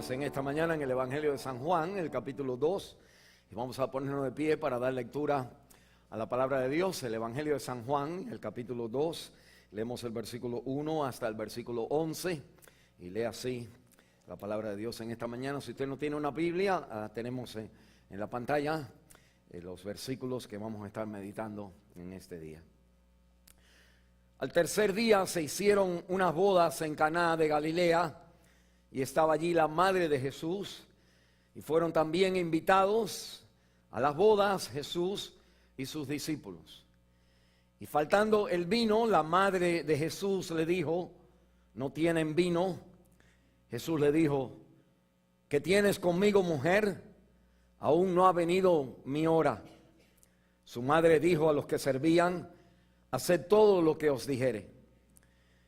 En esta mañana en el Evangelio de San Juan, el capítulo 2, y vamos a ponernos de pie para dar lectura a la palabra de Dios. El Evangelio de San Juan, el capítulo 2, leemos el versículo 1 hasta el versículo 11 y lee así la palabra de Dios en esta mañana. Si usted no tiene una Biblia, tenemos en la pantalla los versículos que vamos a estar meditando en este día. Al tercer día se hicieron unas bodas en Caná de Galilea, y estaba allí la madre de Jesús, y fueron también invitados a las bodas Jesús y sus discípulos. Y faltando el vino, la madre de Jesús le dijo: ¿no tienen vino? Jesús le dijo: ¿qué tienes conmigo, mujer? Aún no ha venido mi hora. Su madre dijo a los que servían: haced todo lo que os dijere.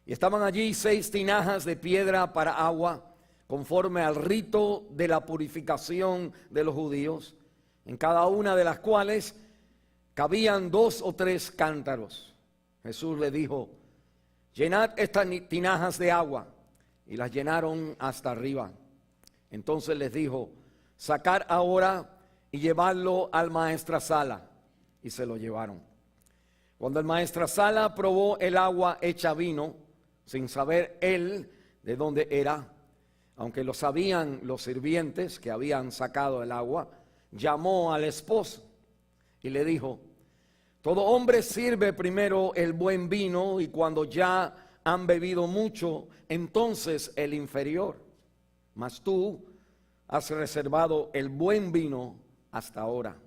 Y estaban allí 6 tinajas de piedra para agua, conforme al rito de la purificación de los judíos, en cada una de las cuales cabían 2 o 3 cántaros. Jesús le dijo: llenad estas tinajas de agua. Y las llenaron hasta arriba. Entonces les dijo: sacar ahora y llevarlo al maestrasala. Y se lo llevaron. Cuando el maestrasala probó el agua hecha vino, sin saber él de dónde era, aunque lo sabían los sirvientes que habían sacado el agua, llamó al esposo y le dijo: todo hombre sirve primero el buen vino, y cuando ya han bebido mucho, entonces el inferior. Mas tú has reservado el buen vino hasta ahora.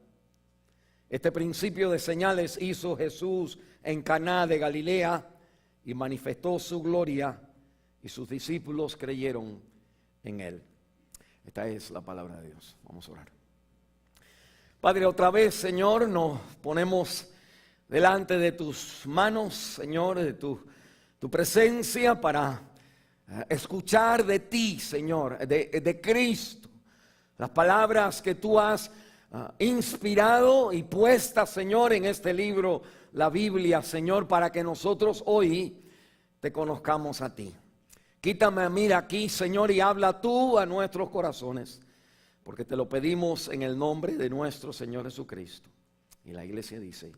Este principio de señales hizo Jesús en Caná de Galilea y manifestó su gloria, y sus discípulos creyeron en él. Esta es la palabra de Dios. Vamos a orar. Padre, otra vez, Señor, nos ponemos delante de tus manos, Señor, de tu presencia, para escuchar de ti, Señor, de Cristo, las palabras que tú has inspirado y puestas, Señor, en este libro, la Biblia, Señor, para que nosotros hoy te conozcamos a ti. Quítame a mí de aquí, Señor, y habla tú a nuestros corazones, porque te lo pedimos en el nombre de nuestro Señor Jesucristo. Y la iglesia dice: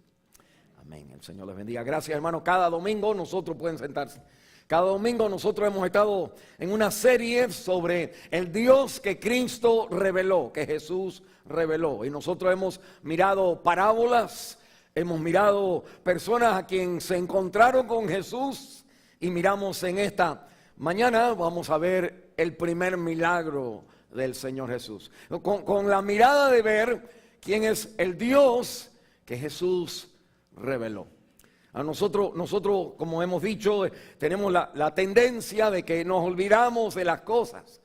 amén. El Señor les bendiga. Gracias, hermano. Cada domingo nosotros pueden sentarse. Cada domingo nosotros hemos estado en una serie sobre el Dios que Cristo reveló, que Jesús reveló. Y nosotros hemos mirado parábolas, hemos mirado personas a quien se encontraron con Jesús, y miramos en esta mañana, vamos a ver el primer milagro del Señor Jesús. Con la mirada de ver quién es el Dios que Jesús reveló. A nosotros, como hemos dicho, tenemos la tendencia de que nos olvidamos de las cosas.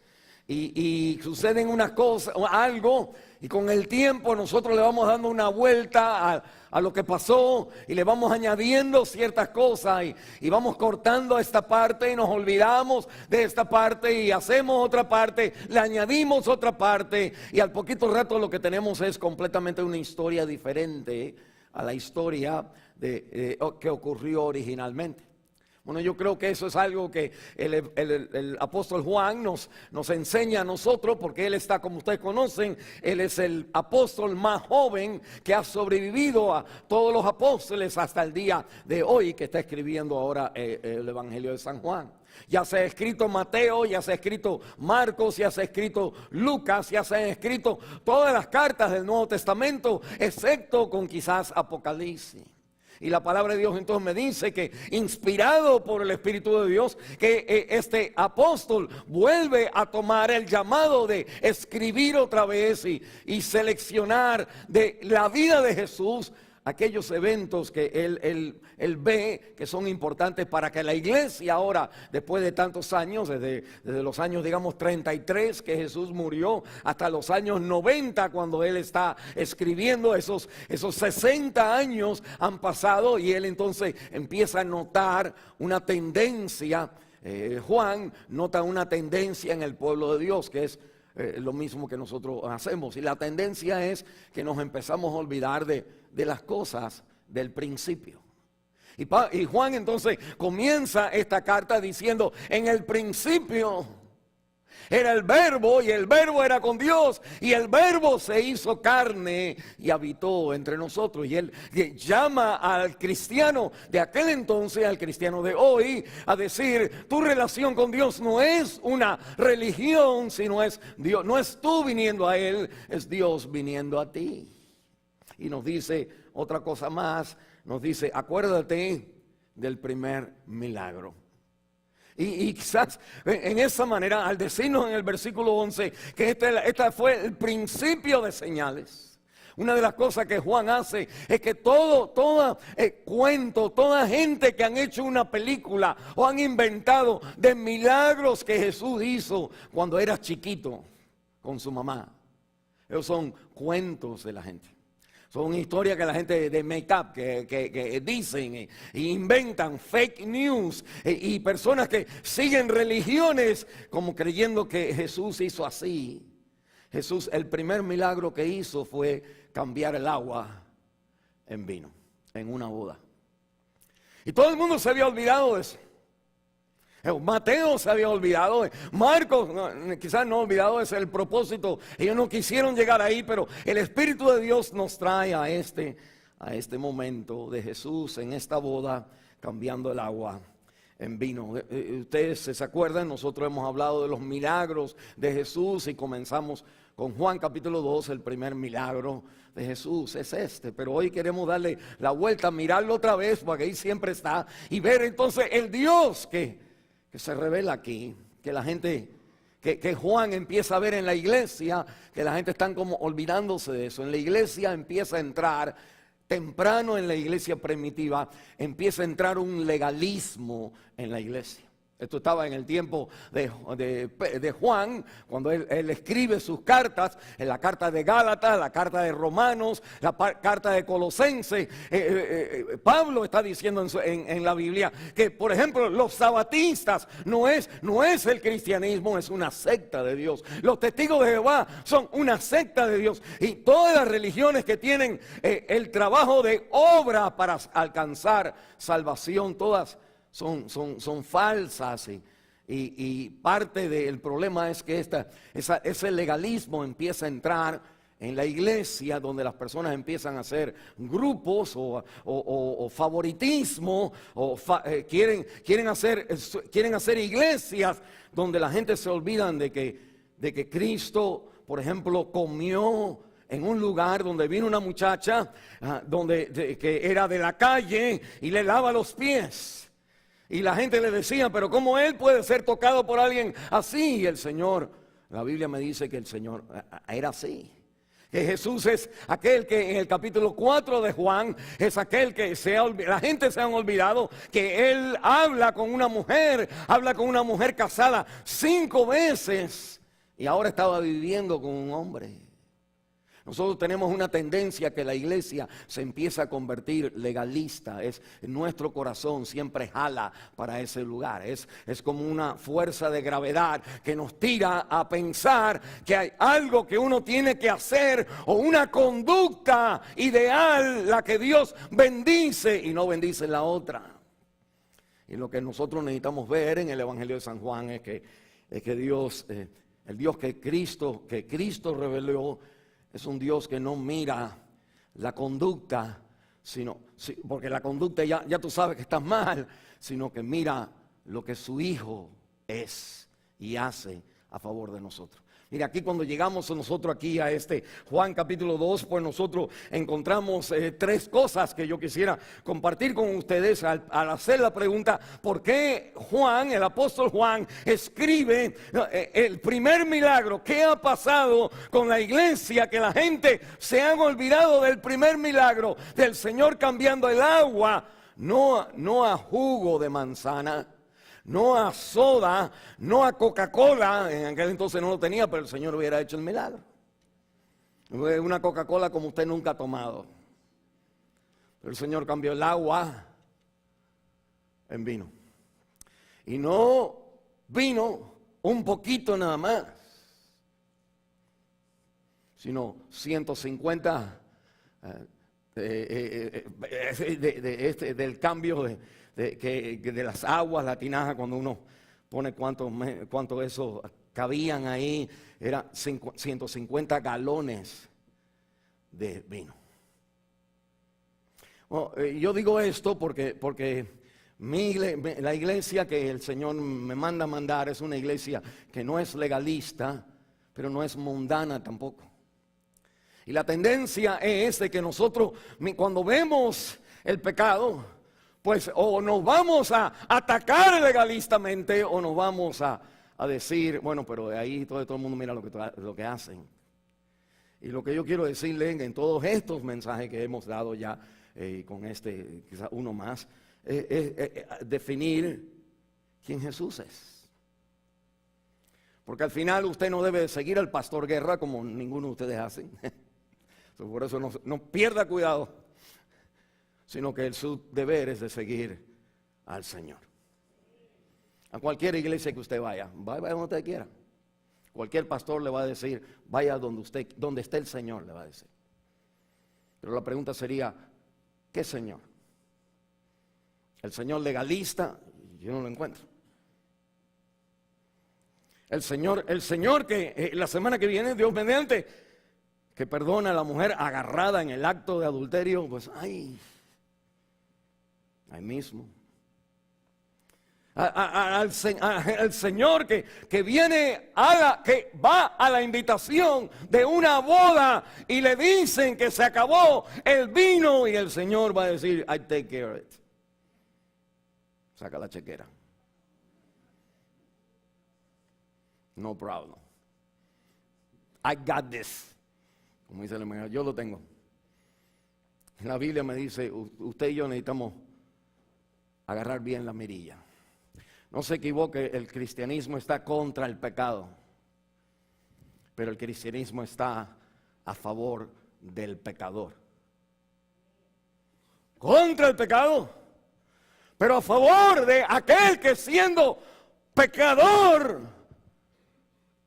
Y suceden unas cosas, algo, y con el tiempo nosotros le vamos dando una vuelta a lo que pasó, y le vamos añadiendo ciertas cosas, y vamos cortando esta parte, y nos olvidamos de esta parte, y hacemos otra parte, le añadimos otra parte, y al poquito rato lo que tenemos es completamente una historia diferente a la historia que ocurrió originalmente. Bueno, yo creo que eso es algo que el apóstol Juan nos enseña a nosotros, porque él está, como ustedes conocen, él es el apóstol más joven que ha sobrevivido a todos los apóstoles hasta el día de hoy, que está escribiendo ahora el Evangelio de San Juan. Ya se ha escrito Mateo, ya se ha escrito Marcos, ya se ha escrito Lucas, ya se han escrito todas las cartas del Nuevo Testamento, excepto con quizás Apocalipsis. Y la palabra de Dios entonces me dice que, inspirado por el Espíritu de Dios, que este apóstol vuelve a tomar el llamado de escribir otra vez y seleccionar de la vida de Jesús aquellos eventos que él ve que son importantes para que la iglesia ahora, después de tantos años, desde los años, digamos, 33 que Jesús murió, hasta los años 90 cuando él está escribiendo, esos 60 años han pasado, y él entonces empieza a notar una tendencia. Juan nota una tendencia en el pueblo de Dios, que es lo mismo que nosotros hacemos, y la tendencia es que nos empezamos a olvidar de las cosas del principio. Y Juan entonces comienza esta carta diciendo: en el principio Era el Verbo y el Verbo era con Dios y el Verbo se hizo carne y habitó entre nosotros. Y él llama al cristiano de aquel entonces, al cristiano de hoy, a decir: tu relación con Dios no es una religión, sino es Dios. No es tú viniendo a Él, es Dios viniendo a ti. Y nos dice otra cosa más, nos dice: acuérdate del primer milagro. Y quizás en esa manera, al decirnos en el versículo 11 que esta fue el principio de señales. Una de las cosas que Juan hace es que toda cuento, toda gente que han hecho una película o han inventado de milagros que Jesús hizo cuando era chiquito con su mamá. Esos son cuentos de la gente. Son historias que la gente de make-up que dicen e inventan fake news y personas que siguen religiones como creyendo que Jesús hizo así. Jesús, el primer milagro que hizo fue cambiar el agua en vino, en una boda. Y todo el mundo se había olvidado de eso. Mateo se había olvidado, Marcos quizás no olvidado, ese es el propósito. Ellos no quisieron llegar ahí, pero el Espíritu de Dios nos trae a este momento de Jesús en esta boda, cambiando el agua en vino. Ustedes se acuerdan, nosotros hemos hablado de los milagros de Jesús y comenzamos con Juan capítulo 2, el primer milagro de Jesús es este. Pero hoy queremos darle la vuelta, mirarlo otra vez, porque ahí siempre está, y ver entonces el Dios que se revela aquí, que la gente, que Juan empieza a ver en la iglesia, que la gente está como olvidándose de eso. En la iglesia empieza a entrar, temprano en la iglesia primitiva, empieza a entrar un legalismo en la iglesia. Esto estaba en el tiempo de Juan, cuando él escribe sus cartas, en la carta de Gálatas, la carta de Romanos, la carta de Colosenses. Pablo está diciendo en la Biblia que, por ejemplo, los sabatistas no es el cristianismo, es una secta de Dios. Los testigos de Jehová son una secta de Dios. Y todas las religiones que tienen el trabajo de obra para alcanzar salvación, todas son falsas y parte del problema es que ese legalismo empieza a entrar en la iglesia, donde las personas empiezan a hacer grupos o favoritismo quieren hacer iglesias donde la gente se olvidan de que Cristo, por ejemplo, comió en un lugar donde vino una muchacha que era de la calle y le lava los pies. Y la gente le decía: pero ¿cómo él puede ser tocado por alguien así? Y el Señor, la Biblia me dice que el Señor era así. Que Jesús es aquel que en el capítulo 4 de Juan es aquel que la gente se han olvidado que él habla con una mujer casada 5 veces y ahora estaba viviendo con un hombre. Nosotros tenemos una tendencia que la iglesia se empieza a convertir legalista. Nuestro corazón siempre jala para ese lugar. Es como una fuerza de gravedad que nos tira a pensar que hay algo que uno tiene que hacer o una conducta ideal, la que Dios bendice y no bendice la otra. Y lo que nosotros necesitamos ver en el Evangelio de San Juan es que Dios, el Dios que Cristo reveló, es un Dios que no mira la conducta, porque la conducta ya tú sabes que estás mal, sino que mira lo que su Hijo es y hace a favor de nosotros. Mira, aquí cuando llegamos nosotros aquí a Juan capítulo 2, pues nosotros encontramos 3 cosas que yo quisiera compartir con ustedes al hacer la pregunta: ¿por qué Juan, el apóstol Juan, escribe el primer milagro? ¿Qué ha pasado con la iglesia? Que la gente se han olvidado del primer milagro, del Señor cambiando el agua, no a jugo de manzana, no a soda, no a Coca-Cola. En aquel entonces no lo tenía, pero el Señor hubiera hecho el milagro. Una Coca-Cola como usted nunca ha tomado. Pero el Señor cambió el agua en vino. Y no vino un poquito nada más, sino 150 del cambio de las aguas, la tinaja, cuando uno pone cuánto eso cabían ahí eran 150 galones de vino. Bueno, yo digo esto porque la iglesia que el Señor me manda a mandar es una iglesia que no es legalista, pero no es mundana tampoco. Y la tendencia es de que nosotros, cuando vemos el pecado, pues o nos vamos a atacar legalistamente o nos vamos a decir, bueno, pero de ahí todo el mundo mira lo que hacen. Y lo que yo quiero decirle en todos estos mensajes que hemos dado ya, con este quizás uno más, definir quién Jesús es. Porque al final usted no debe seguir al pastor Guerra como ninguno de ustedes hacen. Por eso no pierda cuidado, sino que su deber es de seguir al Señor. A cualquier iglesia que usted vaya donde usted quiera. Cualquier pastor le va a decir, vaya donde esté el Señor, le va a decir. Pero la pregunta sería, ¿qué Señor? El Señor legalista, yo no lo encuentro. El Señor que la semana que viene, Dios mediante, que perdona a la mujer agarrada en el acto de adulterio, pues ahí mismo. Al Señor que viene que va a la invitación de una boda y le dicen que se acabó el vino y el Señor va a decir, I take care of it. Saca la chequera. No problem. I got this. Como dice el hermano, yo lo tengo. La Biblia me dice, usted y yo necesitamos agarrar bien la mirilla. No se equivoque, el cristianismo está contra el pecado, pero el cristianismo está a favor del pecador. Contra el pecado, pero a favor de aquel que siendo pecador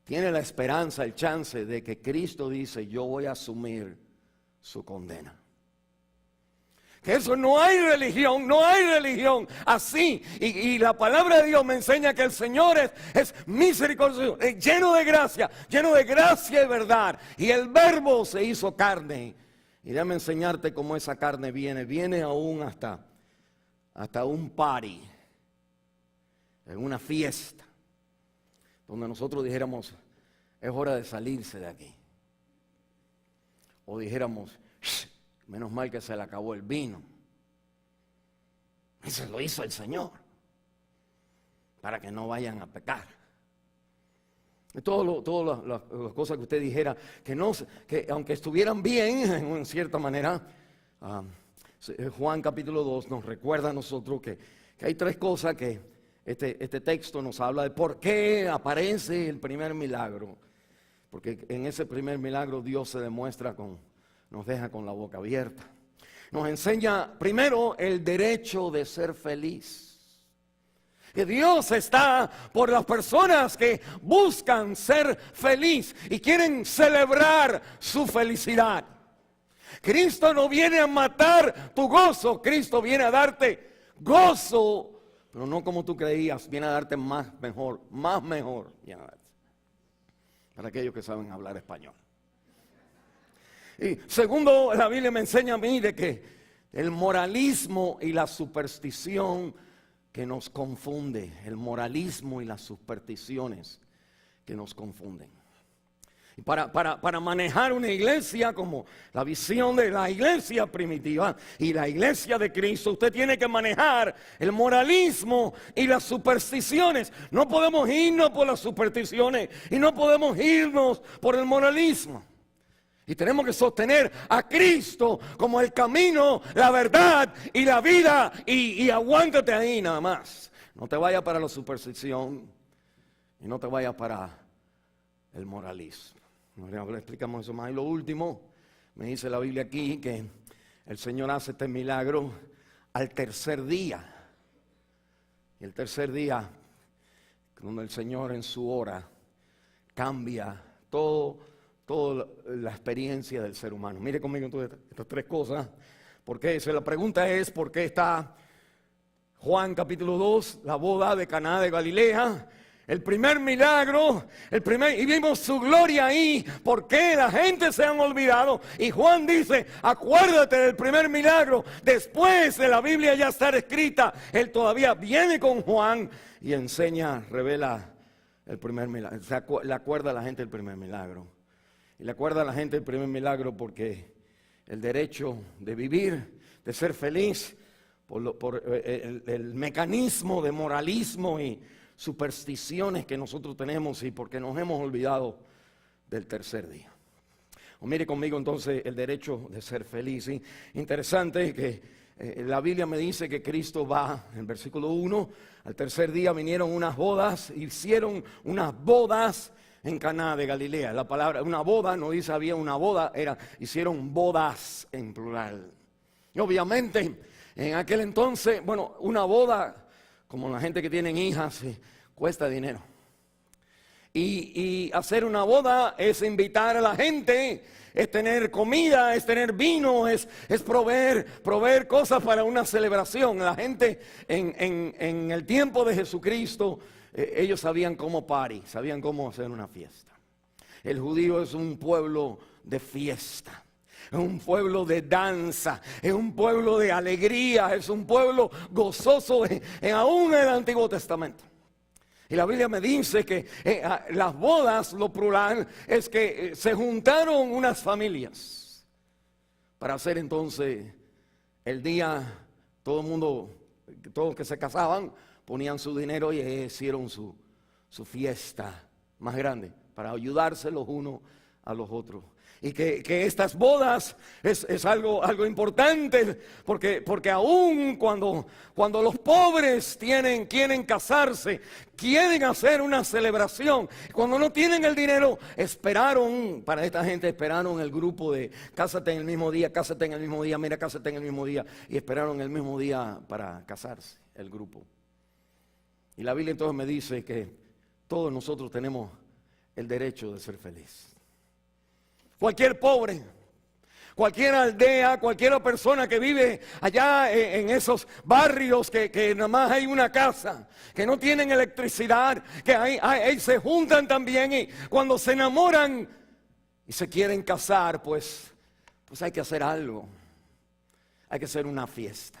tiene la esperanza, el chance de que Cristo dice, yo voy a asumir su condena. Que eso no hay religión así. Y la palabra de Dios me enseña que el Señor es misericordioso, es lleno de gracia y verdad. Y el Verbo se hizo carne. Y déjame enseñarte cómo esa carne viene aún hasta un party, en una fiesta, donde nosotros dijéramos, es hora de salirse de aquí. O dijéramos, menos mal que se le acabó el vino. Eso lo hizo el Señor, para que no vayan a pecar. Todas las cosas que usted dijera, que aunque estuvieran bien, en cierta manera, Juan capítulo 2 nos recuerda a nosotros que hay tres cosas que este texto nos habla de por qué aparece el primer milagro. Porque en ese primer milagro Dios se demuestra nos deja con la boca abierta. Nos enseña primero el derecho de ser feliz. Que Dios está por las personas que buscan ser feliz y quieren celebrar su felicidad. Cristo no viene a matar tu gozo, Cristo viene a darte gozo, pero no como tú creías, viene a darte más mejor. Viene a darte. Para aquellos que saben hablar español. Y segundo, la Biblia me enseña a mí de que el moralismo y la superstición que nos confunde, el moralismo y las supersticiones que nos confunden. Y para manejar una iglesia como la visión de la iglesia primitiva y la iglesia de Cristo, usted tiene que manejar el moralismo y las supersticiones. No podemos irnos por las supersticiones y no podemos irnos por el moralismo. Y tenemos que sostener a Cristo como el camino, la verdad y la vida. Y aguántate ahí nada más. No te vayas para la superstición y no te vayas para el moralismo. No explicamos eso más. Y lo último, me dice la Biblia aquí que el Señor hace este milagro al tercer día. Y el tercer día, donde el Señor en su hora cambia toda la experiencia del ser humano. Mire conmigo entonces estas tres cosas. Porque la pregunta es, ¿por qué está Juan capítulo 2, la boda de Caná de Galilea? El primer milagro, y vimos su gloria ahí. ¿Por qué la gente se han olvidado? Y Juan dice, acuérdate del primer milagro. Después de la Biblia ya estar escrita, él todavía viene con Juan y enseña, revela el primer milagro. Le acuerda a la gente el primer milagro. Y le acuerda a la gente el primer milagro porque el derecho de vivir, de ser feliz, por el mecanismo de moralismo y supersticiones que nosotros tenemos y porque nos hemos olvidado del tercer día. Mire conmigo entonces el derecho de ser feliz. ¿Sí? Interesante que la Biblia me dice que Cristo va, en el versículo 1, al tercer día vinieron unas bodas, hicieron unas bodas en Caná de Galilea. La palabra, una boda, no dice había una boda, hicieron bodas en plural. Y obviamente, en aquel entonces, bueno, una boda, como la gente que tienen hijas, cuesta dinero. Y hacer una boda es invitar a la gente, es tener comida, es tener vino, es proveer cosas para una celebración. La gente en el tiempo de Jesucristo, ellos sabían cómo sabían cómo hacer una fiesta. El judío es un pueblo de fiesta. Es un pueblo de danza, es un pueblo de alegría, es un pueblo gozoso aún en el Antiguo Testamento. Y la Biblia me dice que las bodas, lo plural, es que se juntaron unas familias para hacer entonces el día, todo el mundo, todos que se casaban, ponían su dinero y hicieron su fiesta más grande para ayudarse los unos a los otros. Y que estas bodas es algo importante, porque aún cuando los pobres quieren casarse, quieren hacer una celebración, cuando no tienen el dinero, para esta gente esperaron el grupo de cásate en el mismo día, mira, cásate en el mismo día, y esperaron el mismo día para casarse, el grupo. Y la Biblia entonces me dice que todos nosotros tenemos el derecho de ser felices. Cualquier pobre, cualquier aldea, cualquier persona que vive allá en esos barrios que nada más hay una casa, que no tienen electricidad, que ahí se juntan también y cuando se enamoran y se quieren casar, pues hay que hacer algo. Hay que hacer una fiesta,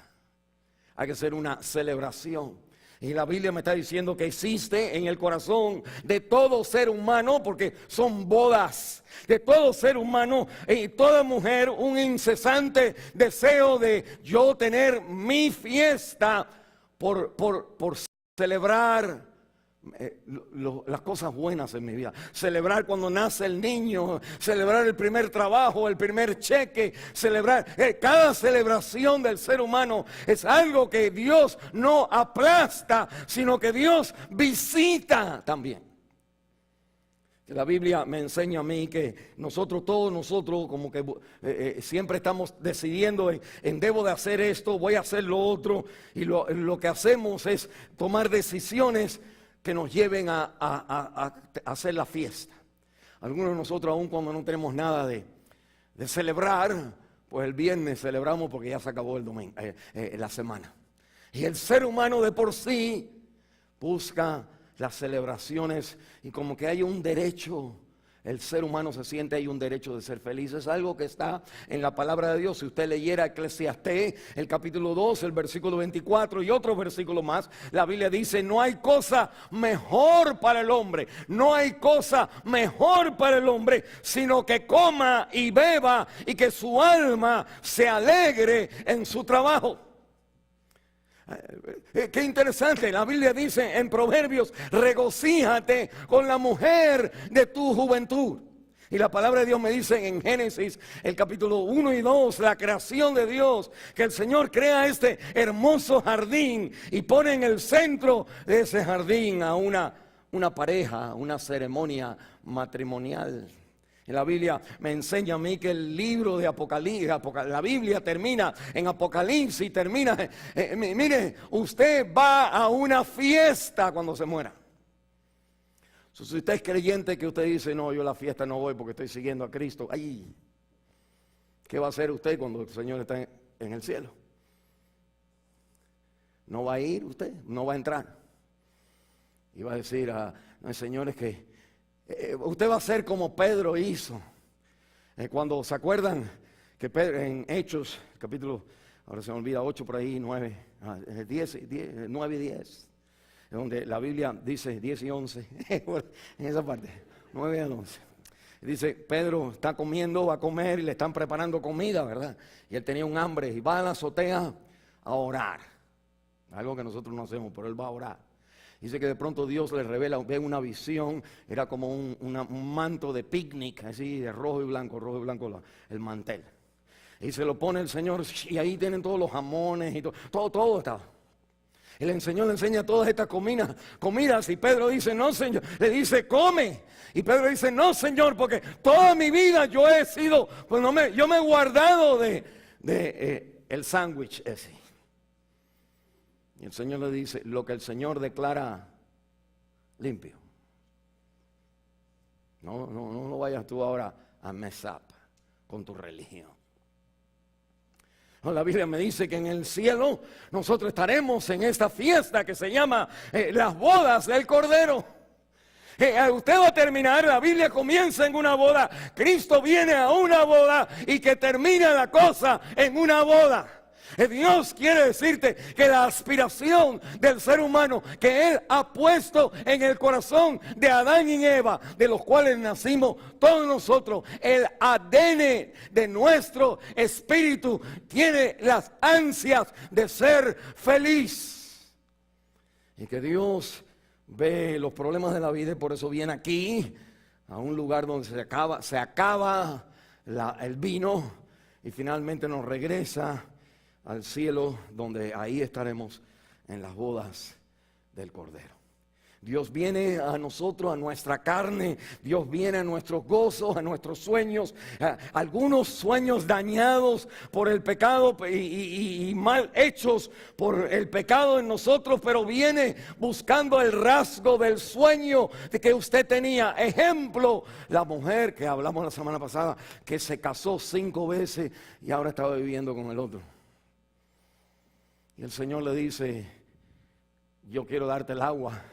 hay que hacer una celebración. Y la Biblia me está diciendo que existe en el corazón de todo ser humano, porque son bodas, de todo ser humano y toda mujer, un incesante deseo de yo tener mi fiesta por celebrar las cosas buenas en mi vida, celebrar cuando nace el niño, celebrar el primer trabajo, el primer cheque, celebrar cada celebración del ser humano es algo que Dios no aplasta, sino que Dios visita también. La Biblia me enseña a mí que todos nosotros como que siempre estamos decidiendo en debo de hacer esto, voy a hacer lo otro, y lo que hacemos es tomar decisiones que nos lleven a hacer la fiesta. Algunos de nosotros, aún cuando no tenemos nada de celebrar, pues el viernes celebramos porque ya se acabó el domingo, la semana. Y el ser humano de por sí busca las celebraciones y como que hay un derecho. El ser humano se siente, hay un derecho de ser feliz. Es algo que está en la palabra de Dios. Si usted leyera Eclesiastés, el capítulo 2, el versículo 24 y otros versículos más, la Biblia dice, no hay cosa mejor para el hombre, no hay cosa mejor para el hombre, sino que coma y beba y que su alma se alegre en su trabajo. Qué interesante, la Biblia dice en Proverbios, regocíjate con la mujer de tu juventud. Y la palabra de Dios me dice en Génesis, el capítulo 1 y 2, la creación de Dios, que el Señor crea este hermoso jardín y pone en el centro de ese jardín a una pareja, una ceremonia matrimonial. Y la Biblia me enseña a mí que el libro de Apocalipsis, la Biblia termina en Apocalipsis, mire, usted va a una fiesta cuando se muera. Si usted es creyente que usted dice, no, yo a la fiesta no voy porque estoy siguiendo a Cristo, ay, ¿qué va a hacer usted cuando el Señor está en el cielo? ¿No va a ir usted? ¿No va a entrar? Iba a decir a los señores que usted va a ser como Pedro hizo. Cuando se acuerdan que Pedro, en Hechos, capítulo, ahora se me olvida, 8 por ahí, 9, 9 y 10, donde la Biblia dice 10 y 11, en esa parte, 9 y 11. Dice, Pedro está comiendo, va a comer y le están preparando comida, ¿verdad? Y él tenía un hambre y va a la azotea a orar. Algo que nosotros no hacemos, pero él va a orar. Dice que de pronto Dios le revela, ve una visión, era como un manto de picnic, así de rojo y blanco el mantel. Y se lo pone el Señor y ahí tienen todos los jamones y todo está. Y le enseña todas estas comidas y Pedro dice, no Señor, le dice, come. Y Pedro dice, no Señor, porque toda mi vida yo he sido, pues yo me he guardado de el sándwich ese. Y el Señor le dice, lo que el Señor declara limpio. No vayas tú ahora a mess up con tu religión. No, la Biblia me dice que en el cielo nosotros estaremos en esta fiesta que se llama las bodas del Cordero. Usted va a terminar, la Biblia comienza en una boda, Cristo viene a una boda y que termina la cosa en una boda. Dios quiere decirte que la aspiración del ser humano que Él ha puesto en el corazón de Adán y Eva, de los cuales nacimos todos nosotros, el ADN de nuestro espíritu tiene las ansias de ser feliz. Y que Dios ve los problemas de la vida y por eso viene aquí a un lugar donde se acaba el vino y finalmente nos regresa al cielo, donde ahí estaremos en las bodas del Cordero. Dios viene a nosotros, a nuestra carne, Dios viene a nuestros gozos, a nuestros sueños, algunos sueños dañados por el pecado y mal hechos por el pecado en nosotros, pero viene buscando el rasgo del sueño de que usted tenía. Ejemplo, la mujer que hablamos la semana pasada, que se casó 5 veces y ahora estaba viviendo con el otro. Y el Señor le dice, yo quiero darte el agua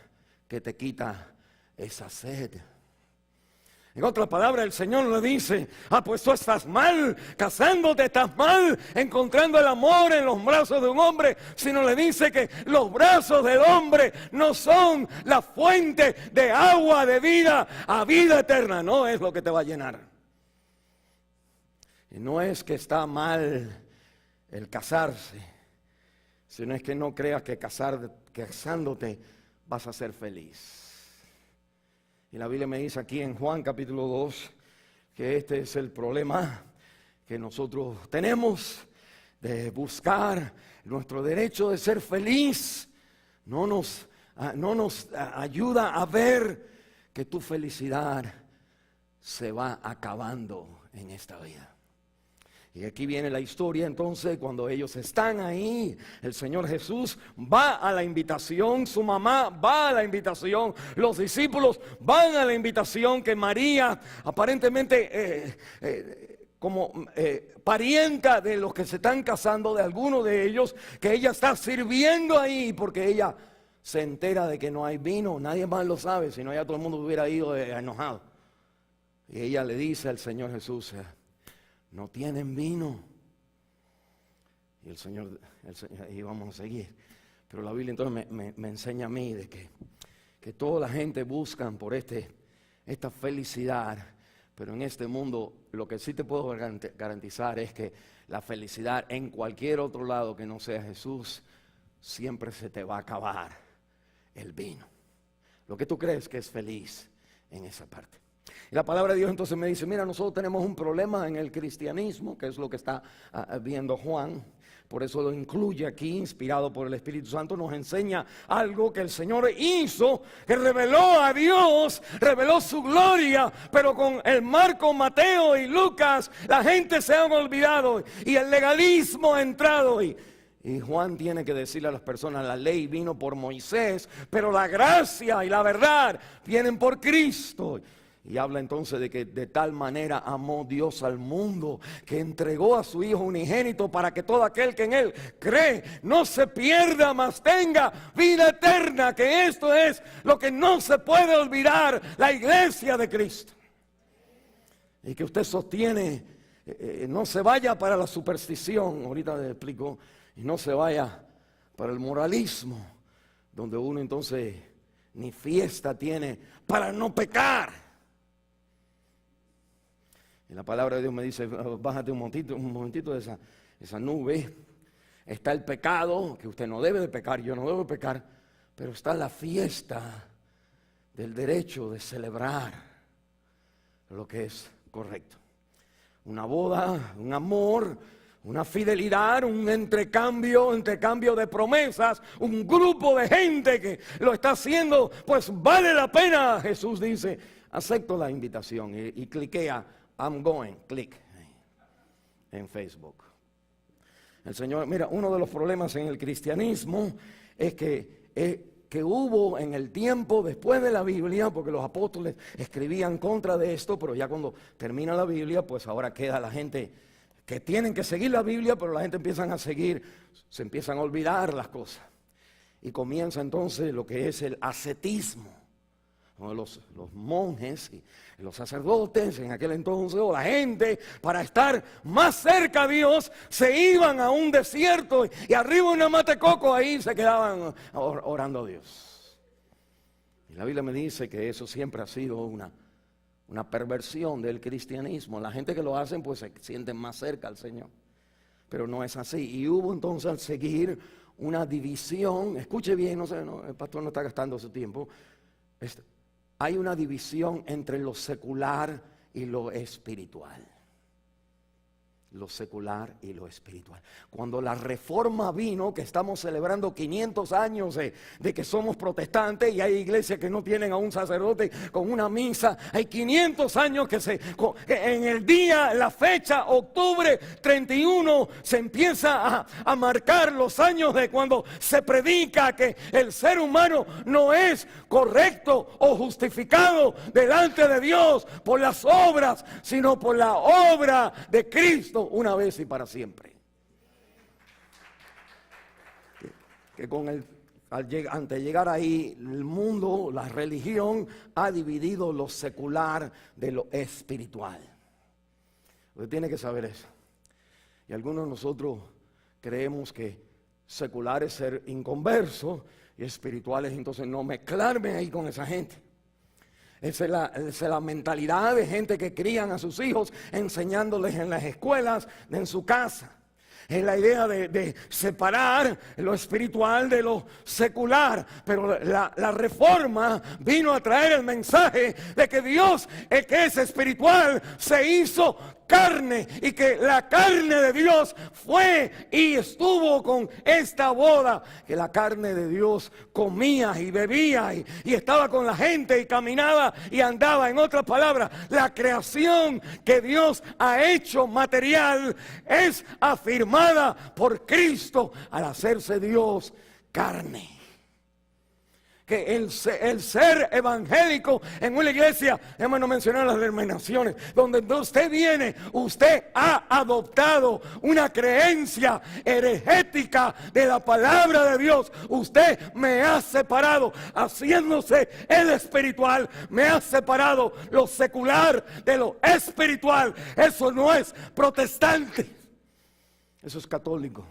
que te quita esa sed. En otras palabras, el Señor le dice, pues tú estás mal, casándote estás mal, encontrando el amor en los brazos de un hombre, sino le dice que los brazos del hombre no son la fuente de agua de vida a vida eterna, no es lo que te va a llenar. Y no es que está mal el casarse, sino es que no creas que casándote vas a ser feliz. Y la Biblia me dice aquí en Juan capítulo 2 que este es el problema que nosotros tenemos de buscar nuestro derecho de ser feliz. No nos ayuda a ver que tu felicidad se va acabando en esta vida. Y aquí viene la historia entonces, cuando ellos están ahí, el Señor Jesús va a la invitación, su mamá va a la invitación, los discípulos van a la invitación que María, aparentemente como parienta de los que se están casando, de algunos de ellos, que ella está sirviendo ahí porque ella se entera de que no hay vino, nadie más lo sabe, si no ya todo el mundo hubiera ido enojado. Y ella le dice al Señor Jesús, no tienen vino. Y el Señor, y vamos a seguir. Pero la Biblia entonces me enseña a mí de que toda la gente buscan por esta felicidad. Pero en este mundo lo que sí te puedo garantizar es que la felicidad en cualquier otro lado que no sea Jesús, siempre se te va a acabar el vino. Lo que tú crees que es feliz en esa parte. Y la palabra de Dios entonces me dice, mira, nosotros tenemos un problema en el cristianismo, que es lo que está viendo Juan. Por eso lo incluye aquí, inspirado por el Espíritu Santo, nos enseña algo que el Señor hizo, que reveló a Dios, reveló su gloria, pero con el Marco, Mateo y Lucas, la gente se han olvidado y el legalismo ha entrado y Juan tiene que decirle a las personas, la ley vino por Moisés, pero la gracia y la verdad vienen por Cristo. Y habla entonces de que de tal manera amó Dios al mundo que entregó a su Hijo unigénito para que todo aquel que en Él cree no se pierda, mas tenga vida eterna. Que esto es lo que no se puede olvidar, la iglesia de Cristo. Y que usted sostiene, no se vaya para la superstición, ahorita le explico, y no se vaya para el moralismo, donde uno entonces ni fiesta tiene para no pecar. Y la palabra de Dios me dice, bájate un momentito de esa nube. Está el pecado, que usted no debe de pecar, yo no debo de pecar, pero está la fiesta del derecho de celebrar lo que es correcto. Una boda, un amor, una fidelidad, un intercambio de promesas, un grupo de gente que lo está haciendo, pues vale la pena. Jesús dice, acepto la invitación y cliquea. I'm going, click en Facebook. El Señor, mira, uno de los problemas en el cristianismo es que hubo en el tiempo después de la Biblia, porque los apóstoles escribían contra de esto, pero ya cuando termina la Biblia, pues ahora queda la gente que tienen que seguir la Biblia, pero la gente empiezan a seguir, se empiezan a olvidar las cosas. Y comienza entonces lo que es el ascetismo. Los monjes y los sacerdotes en aquel entonces, o la gente, para estar más cerca a Dios, se iban a un desierto y arriba en una mata de coco ahí se quedaban orando a Dios. Y la Biblia me dice que eso siempre ha sido una perversión del cristianismo. La gente que lo hacen pues se sienten más cerca al Señor, pero no es así. Y hubo entonces al seguir una división. Escuche bien, el pastor no está gastando su tiempo. Hay una división entre lo secular y lo espiritual. Lo secular y lo espiritual. Cuando la reforma vino, que estamos celebrando 500 años de que somos protestantes, y hay iglesias que no tienen a un sacerdote con una misa, hay 500 años que en el día, la fecha, octubre 31, se empieza a marcar los años de cuando se predica que el ser humano no es correcto o justificado delante de Dios por las obras, sino por la obra de Cristo una vez y para siempre. Que antes de llegar ahí, el mundo, la religión ha dividido lo secular de lo espiritual. Usted tiene que saber eso. Y algunos de nosotros creemos que secular es ser inconverso y espiritual es entonces no mezclarme ahí con esa gente. Esa es la mentalidad de gente que crían a sus hijos enseñándoles en las escuelas, en su casa. Es la idea de separar lo espiritual de lo secular. Pero la reforma vino a traer el mensaje de que Dios, el que es espiritual, se hizo carne, y que la carne de Dios fue y estuvo con esta boda, que la carne de Dios comía y bebía y estaba con la gente y caminaba y andaba. En otras palabras, la creación que Dios ha hecho material es afirmada por Cristo al hacerse Dios carne. Que el ser evangélico en una iglesia, hemos no mencionado las denominaciones, donde usted viene, usted ha adoptado una creencia heregética de la palabra de Dios. Usted me ha separado, haciéndose el espiritual, me ha separado lo secular de lo espiritual. Eso no es protestante, eso es católico.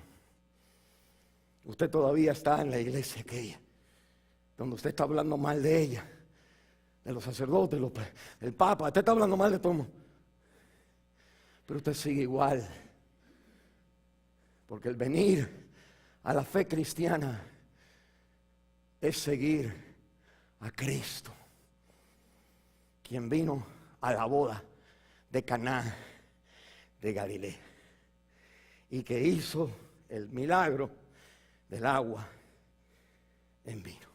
Usted todavía está en la iglesia aquella donde usted está hablando mal de ella, de los sacerdotes, del Papa, usted está hablando mal de todo. Pero usted sigue igual. Porque el venir a la fe cristiana es seguir a Cristo, quien vino a la boda de Caná de Galilea y que hizo el milagro del agua en vino.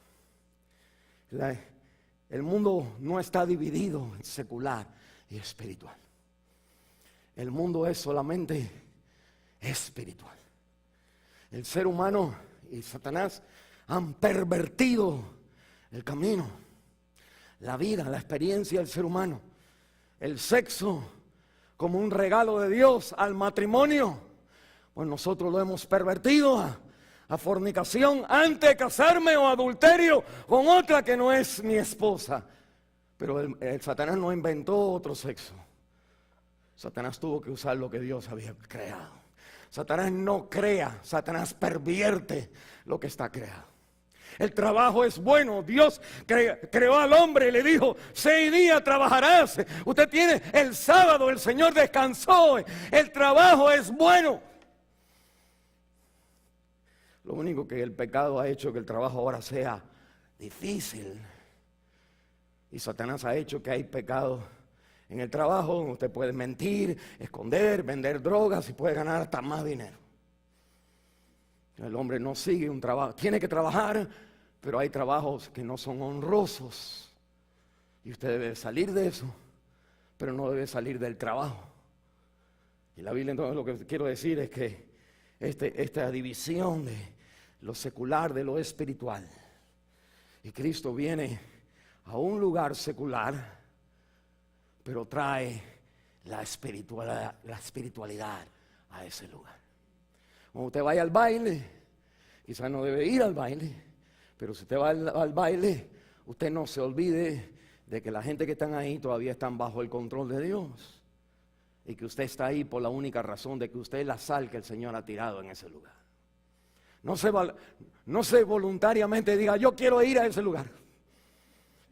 El mundo no está dividido en secular y espiritual. El mundo es solamente espiritual. El ser humano y Satanás han pervertido el camino, la vida, la experiencia del ser humano. el sexo como un regalo de Dios al matrimonio, pues nosotros lo hemos pervertido a fornicación antes de casarme o adulterio con otra que no es mi esposa. Pero el Satanás no inventó otro sexo. Satanás tuvo que usar lo que Dios había creado. Satanás no crea, Satanás pervierte lo que está creado. El trabajo es bueno. Dios creó al hombre y le dijo: 6 días trabajarás. Usted tiene el sábado, el Señor descansó. El trabajo es bueno. Lo único que el pecado ha hecho que el trabajo ahora sea difícil. Y Satanás ha hecho que hay pecado en el trabajo. Usted puede mentir, esconder, vender drogas y puede ganar hasta más dinero. El hombre no sigue un trabajo. Tiene que trabajar, pero hay trabajos que no son honrosos. Y usted debe salir de eso, pero no debe salir del trabajo. Y la Biblia, entonces, lo que quiero decir es que esta división de lo secular de lo espiritual. Y Cristo viene a un lugar secular, pero trae la espiritualidad a ese lugar. Cuando usted vaya al baile, quizás no debe ir al baile, pero si usted va al baile, usted no se olvide de que la gente que están ahí todavía están bajo el control de Dios, y que usted está ahí por la única razón de que usted es la sal que el Señor ha tirado en ese lugar. No se voluntariamente diga: yo quiero ir a ese lugar.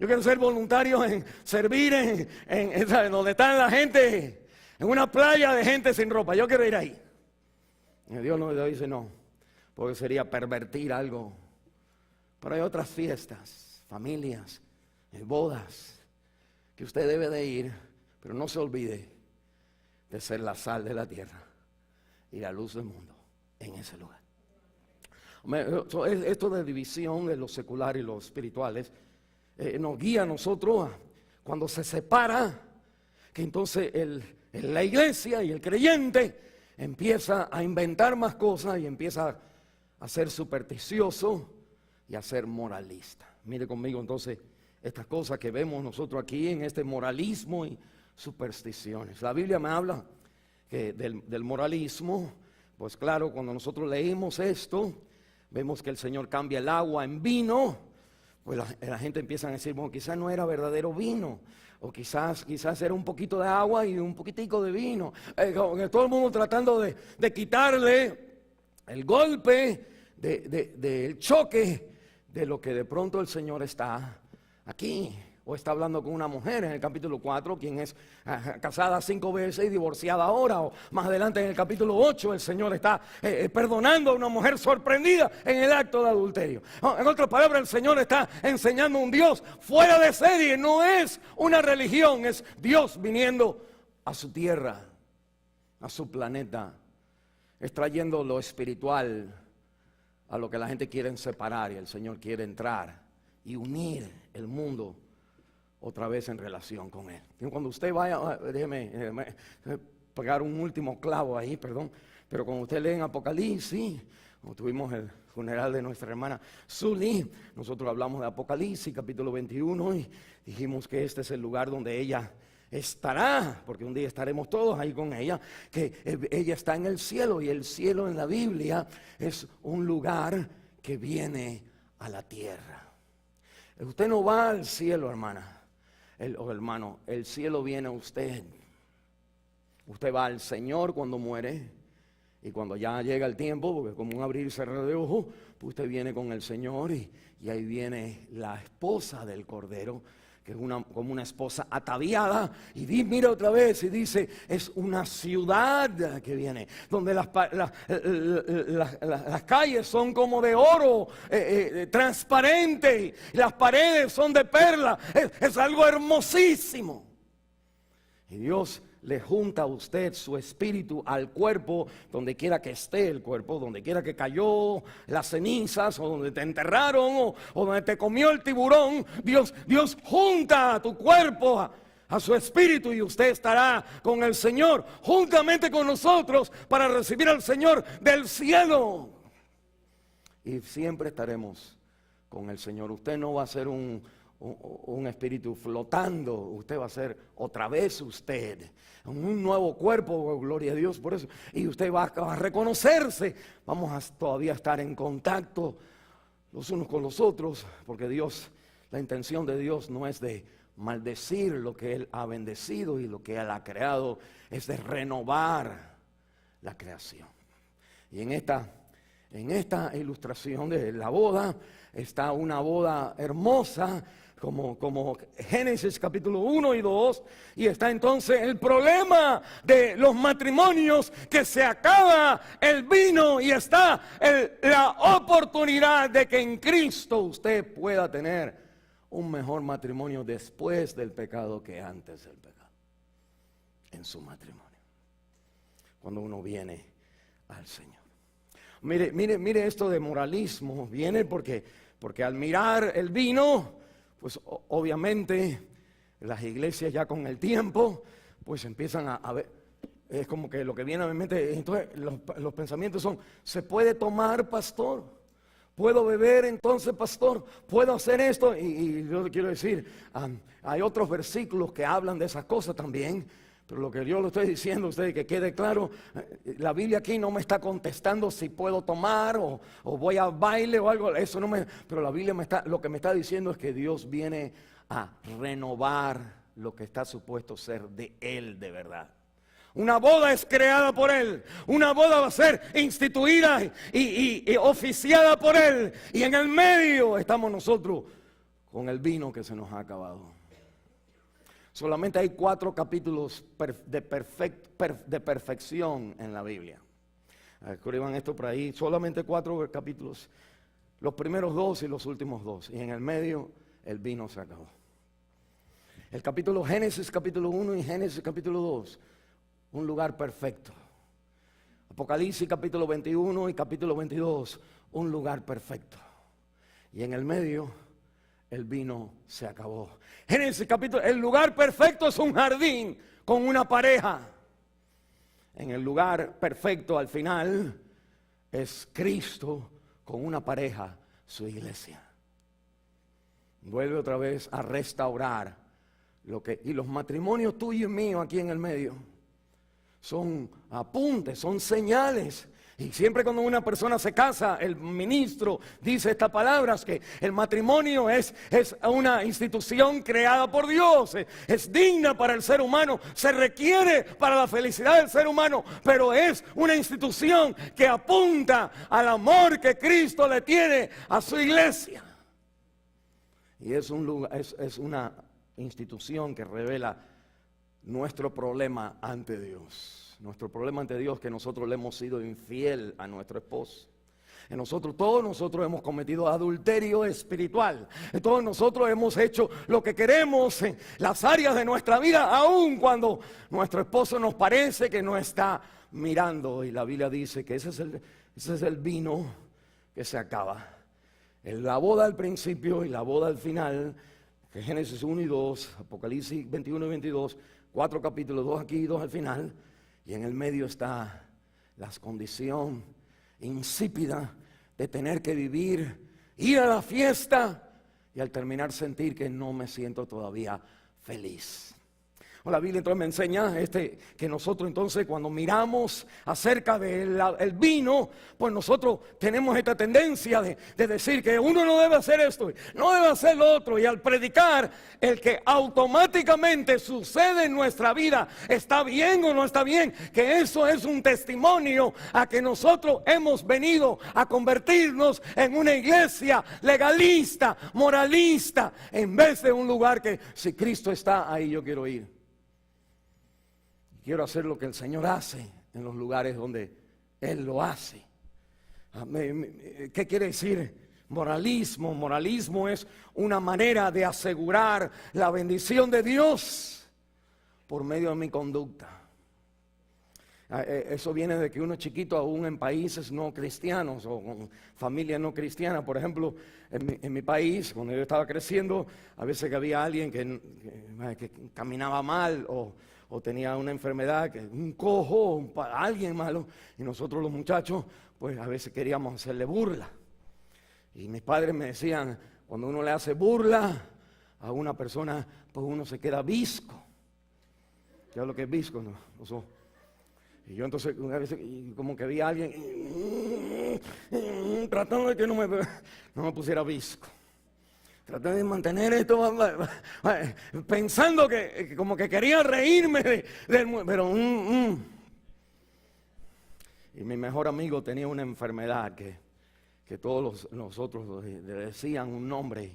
Yo quiero ser voluntario en servir en donde está la gente, en una playa de gente sin ropa. Yo quiero ir ahí. Y Dios nos dice no, porque sería pervertir algo. Pero hay otras fiestas, familias, bodas, que usted debe de ir, pero no se olvide de ser la sal de la tierra y la luz del mundo en ese lugar. Esto de división de lo secular y lo espiritual nos guía a nosotros cuando se separa, que entonces la iglesia y el creyente empieza a inventar más cosas y empieza a ser supersticioso y a ser moralista. Mire conmigo entonces estas cosas que vemos nosotros aquí en este moralismo y supersticiones. La Biblia me habla que del moralismo. Pues claro, cuando nosotros leímos esto, vemos que el Señor cambia el agua en vino. Pues la gente empieza a decir: bueno, quizás no era verdadero vino, o quizás era un poquito de agua y un poquitico de vino. Todo el mundo tratando de quitarle el golpe del choque de lo que de pronto el Señor está aquí. O está hablando con una mujer en el capítulo 4, quien es casada 5 veces y divorciada ahora. O más adelante en el capítulo 8, el Señor está perdonando a una mujer sorprendida en el acto de adulterio. En otras palabras, el Señor está enseñando un Dios fuera de serie. No es una religión, es Dios viniendo a su tierra, a su planeta, extrayendo lo espiritual a lo que la gente quiere separar, y el Señor quiere entrar y unir el mundo otra vez en relación con Él. Cuando usted vaya, déjeme pegar un último clavo ahí, perdón, pero cuando usted lee en Apocalipsis, cuando tuvimos el funeral de nuestra hermana Zully, nosotros hablamos de Apocalipsis capítulo 21 y dijimos que este es el lugar donde ella estará, porque un día estaremos todos ahí con ella, que ella está en el cielo, y el cielo en la Biblia es un lugar que viene a la tierra. Usted no va al cielo, hermana o hermano, el cielo viene a usted. Usted va al Señor cuando muere, y cuando ya llega el tiempo, porque es como un abrir y cerrar de ojos, pues usted viene con el Señor, y ahí viene la esposa del Cordero, que es como una esposa ataviada. Y mira otra vez y dice: es una ciudad que viene, donde las calles son como de oro transparente, y las paredes son de perla. Es algo hermosísimo. Y Dios le junta a usted su espíritu al cuerpo, donde quiera que esté el cuerpo, donde quiera que cayó las cenizas, o donde te enterraron, o donde te comió el tiburón. Dios junta a tu cuerpo a su espíritu, y usted estará con el Señor juntamente con nosotros para recibir al Señor del cielo. Y siempre estaremos con el Señor. Usted no va a ser un un espíritu flotando. Usted va a ser otra vez usted, un nuevo cuerpo, gloria a Dios por eso. Y usted va a reconocerse. Vamos a todavía estar en contacto los unos con los otros, porque Dios, la intención de Dios no es de maldecir lo que Él ha bendecido y lo que Él ha creado, es de renovar la creación. Y en esta ilustración de la boda está una boda hermosa, como Génesis capítulo 1 y 2, y está entonces el problema de los matrimonios, que se acaba el vino y está la oportunidad de que en Cristo usted pueda tener un mejor matrimonio después del pecado que antes del pecado, en su matrimonio, cuando uno viene al Señor. Mire esto de moralismo, viene porque al mirar el vino, pues obviamente las iglesias ya con el tiempo, pues empiezan a ver, es como que lo que viene a mi mente, entonces los pensamientos son: ¿se puede tomar, pastor? ¿Puedo beber entonces, pastor? ¿Puedo hacer esto? Y yo le quiero decir, hay otros versículos que hablan de esas cosas también. Pero lo que yo le estoy diciendo a ustedes, que quede claro, la Biblia aquí no me está contestando si puedo tomar o voy a baile o algo, eso no me, pero la Biblia lo que me está diciendo es que Dios viene a renovar lo que está supuesto ser de Él de verdad. Una boda es creada por Él, una boda va a ser instituida y oficiada por Él, y en el medio estamos nosotros con el vino que se nos ha acabado. Solamente hay 4 capítulos de perfección en la Biblia. Escriban esto por ahí. Solamente 4 capítulos. Los primeros 2 y los últimos 2. Y en el medio el vino se acabó. El capítulo Génesis capítulo 1 y Génesis capítulo 2. Un lugar perfecto. Apocalipsis capítulo 21 y capítulo 22. Un lugar perfecto. Y en el medio el vino se acabó. Génesis capítulo, el lugar perfecto es un jardín con una pareja. En el lugar perfecto al final es Cristo con una pareja, su iglesia. Vuelve otra vez a restaurar y los matrimonios tuyo y mío aquí en el medio son apuntes, son señales. Y siempre cuando una persona se casa, el ministro dice estas palabras, que el matrimonio es una institución creada por Dios, es digna para el ser humano, se requiere para la felicidad del ser humano, pero es una institución que apunta al amor que Cristo le tiene a su iglesia. Y es una institución que revela nuestro problema ante Dios. Nuestro problema ante Dios es que nosotros le hemos sido infiel a nuestro esposo. Todos nosotros hemos cometido adulterio espiritual. Todos nosotros hemos hecho lo que queremos en las áreas de nuestra vida, aun cuando nuestro esposo nos parece que no está mirando. Y la Biblia dice que ese es el vino que se acaba. La boda al principio y la boda al final, que Génesis 1 y 2, Apocalipsis 21 y 22, 4 capítulos, 2 aquí y 2 al final. Y en el medio está la condición insípida de tener que ir a la fiesta y al terminar sentir que no me siento todavía feliz. La Biblia entonces me enseña que nosotros entonces cuando miramos acerca del vino, pues nosotros tenemos esta tendencia de decir que uno no debe hacer esto, no debe hacer lo otro. Y al predicar, el que automáticamente sucede en nuestra vida, está bien o no está bien, que eso es un testimonio a que nosotros hemos venido a convertirnos en una iglesia legalista, moralista, en vez de un lugar que si Cristo está ahí yo quiero ir. Quiero hacer lo que el Señor hace en los lugares donde Él lo hace. ¿Qué quiere decir moralismo? Moralismo es una manera de asegurar la bendición de Dios por medio de mi conducta. Eso viene de que uno es chiquito aún en países no cristianos o con familias no cristianas. Por ejemplo, en mi país, cuando yo estaba creciendo, a veces que había alguien que caminaba mal o tenía una enfermedad, un cojo, alguien malo, y nosotros los muchachos, pues a veces queríamos hacerle burla. Y mis padres me decían, cuando uno le hace burla a una persona, pues uno se queda visco. ¿Qué es lo que es visco? No. Y yo entonces una vez como que vi a alguien tratando de que no me pusiera visco. Traté de mantener esto, pensando que como que quería reírme pero Y mi mejor amigo tenía una enfermedad que todos nosotros le decían un nombre,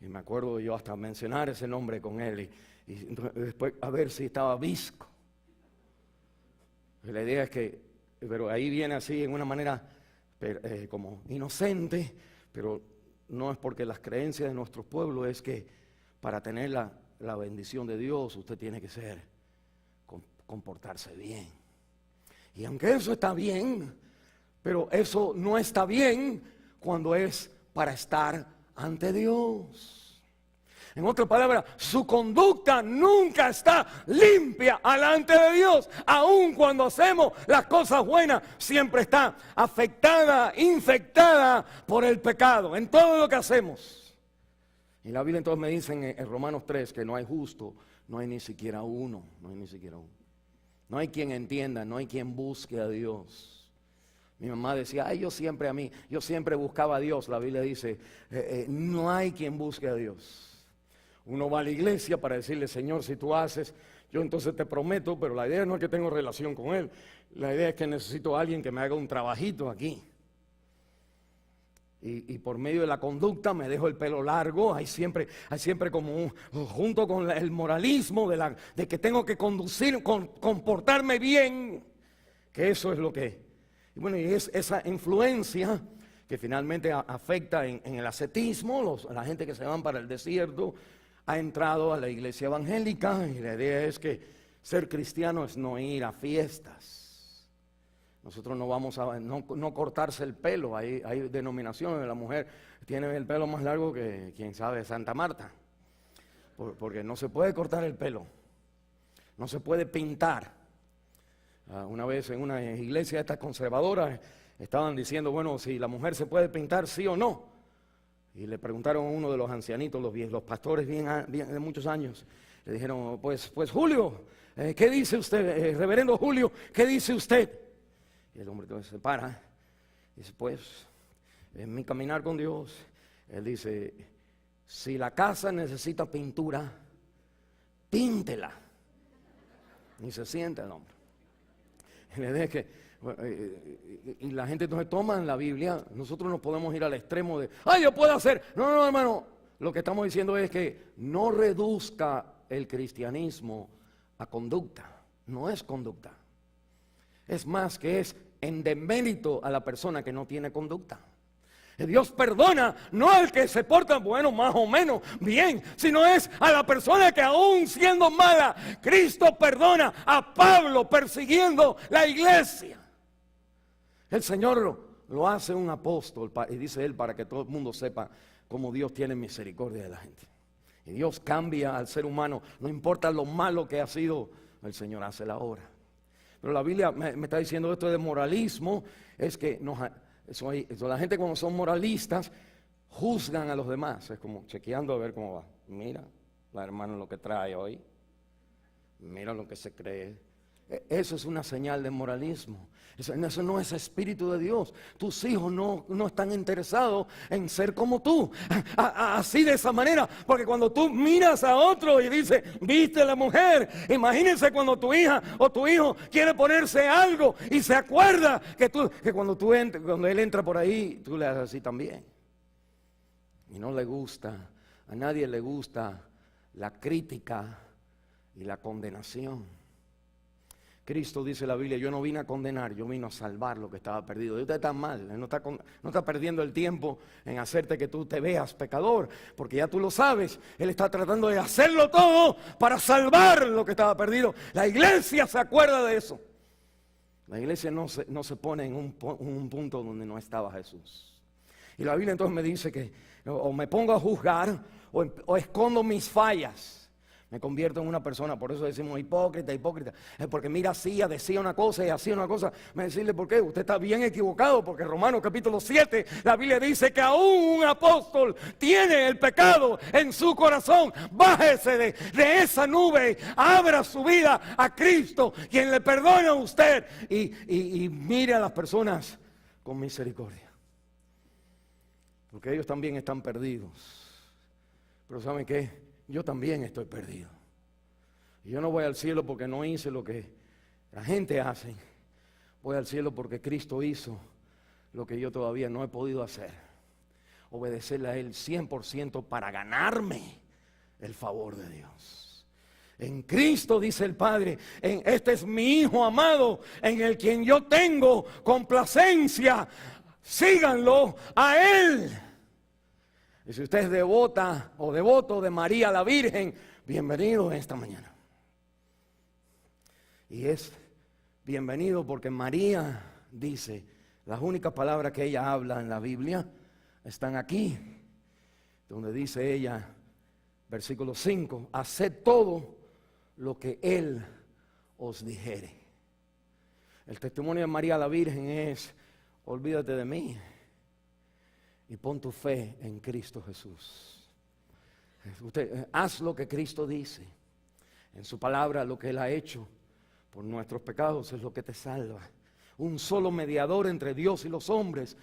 y me acuerdo yo hasta mencionar ese nombre con él, y después a ver si estaba visco. La idea es que, pero ahí viene así en una manera como inocente, pero no es porque las creencias de nuestro pueblo es que para tener la bendición de Dios usted tiene que comportarse bien. Y aunque eso está bien, pero eso no está bien cuando es para estar ante Dios. En otras palabras, su conducta nunca está limpia delante de Dios. Aun cuando hacemos las cosas buenas, siempre está afectada, infectada por el pecado en todo lo que hacemos. Y la Biblia entonces me dice en Romanos 3 que no hay justo, no hay ni siquiera uno, No hay quien entienda, no hay quien busque a Dios. Mi mamá decía, yo siempre buscaba a Dios. La Biblia dice, no hay quien busque a Dios. Uno va a la iglesia para decirle, Señor, si tú haces, yo entonces te prometo, pero la idea no es que tengo relación con Él. La idea es que necesito a alguien que me haga un trabajito aquí. Y por medio de la conducta me dejo el pelo largo, hay siempre como junto con el moralismo de que tengo que comportarme bien, que eso es lo que... Y bueno, y es esa influencia que finalmente afecta en el ascetismo, la gente que se van para el desierto, ha entrado a la iglesia evangélica, y la idea es que ser cristiano es no ir a fiestas. Nosotros no vamos a no cortarse el pelo. Hay denominaciones, la mujer tiene el pelo más largo que, quién sabe, Santa Marta. Porque no se puede cortar el pelo, no se puede pintar. Una vez en una iglesia de estas conservadoras estaban diciendo, bueno, si la mujer se puede pintar, sí o no. Y le preguntaron a uno de los ancianitos, los pastores bien de muchos años, le dijeron, pues Julio, ¿qué dice usted? Reverendo Julio, ¿qué dice usted? Y el hombre entonces se para y dice, pues, en mi caminar con Dios, él dice, si la casa necesita pintura, píntela. Y se sienta el hombre. Y la idea es que, y la gente entonces toma en la Biblia, nosotros no podemos ir al extremo de, yo puedo hacer. No, hermano, lo que estamos diciendo es que no reduzca el cristianismo a conducta, no es conducta. Es más que es en demérito a la persona que no tiene conducta. Dios perdona no al que se porta bueno, más o menos bien, sino es a la persona que aún siendo mala, Cristo perdona. A Pablo persiguiendo la iglesia, el Señor lo hace un apóstol, y dice él, para que todo el mundo sepa cómo Dios tiene misericordia de la gente. Y Dios cambia al ser humano, no importa lo malo que ha sido, el Señor hace la obra. Pero la Biblia me está diciendo esto de moralismo, es que la gente cuando son moralistas juzgan a los demás, es como chequeando a ver cómo va. Mira, la hermana lo que trae hoy, mira lo que se cree. Eso es una señal de moralismo. Eso no es espíritu de Dios. Tus hijos no están interesados en ser como tú, así de esa manera. Porque cuando tú miras a otro y dices, viste la mujer, imagínense cuando tu hija o tu hijo quiere ponerse algo y se acuerda que cuando él entra por ahí, tú le haces así también. Y no le gusta, a nadie le gusta la crítica y la condenación. Cristo, dice la Biblia, yo no vine a condenar, yo vine a salvar lo que estaba perdido. Y usted está mal, no está perdiendo el tiempo en hacerte que tú te veas pecador, porque ya tú lo sabes. Él está tratando de hacerlo todo para salvar lo que estaba perdido. La iglesia se acuerda de eso. La iglesia no se pone en un punto donde no estaba Jesús. Y la Biblia entonces me dice que o me pongo a juzgar o escondo mis fallas. Me convierto en una persona, por eso decimos hipócrita. Es porque mira, decía una cosa y hacía una cosa. Me decirle, ¿por qué? Usted está bien equivocado, porque Romanos capítulo 7, la Biblia dice que aún un apóstol tiene el pecado en su corazón. Bájese de esa nube, abra su vida a Cristo, quien le perdona a usted. Y mire a las personas con misericordia. Porque ellos también están perdidos. Pero ¿saben qué? Yo también estoy perdido. Y yo no voy al cielo porque no hice lo que la gente hace. Voy al cielo porque Cristo hizo lo que yo todavía no he podido hacer. Obedecerle a Él 100% para ganarme el favor de Dios. En Cristo, dice el Padre, este es mi Hijo amado, en el quien yo tengo complacencia. Síganlo a Él. Y si usted es devota o devoto de María la Virgen, bienvenido en esta mañana. Y es bienvenido porque María dice, las únicas palabras que ella habla en la Biblia están aquí, donde dice ella, versículo 5, haced todo lo que Él os dijere. El testimonio de María la Virgen es, olvídate de mí y pon tu fe en Cristo Jesús. Usted haz lo que Cristo dice. En su palabra, lo que Él ha hecho por nuestros pecados es lo que te salva. Un solo mediador entre Dios y los hombres.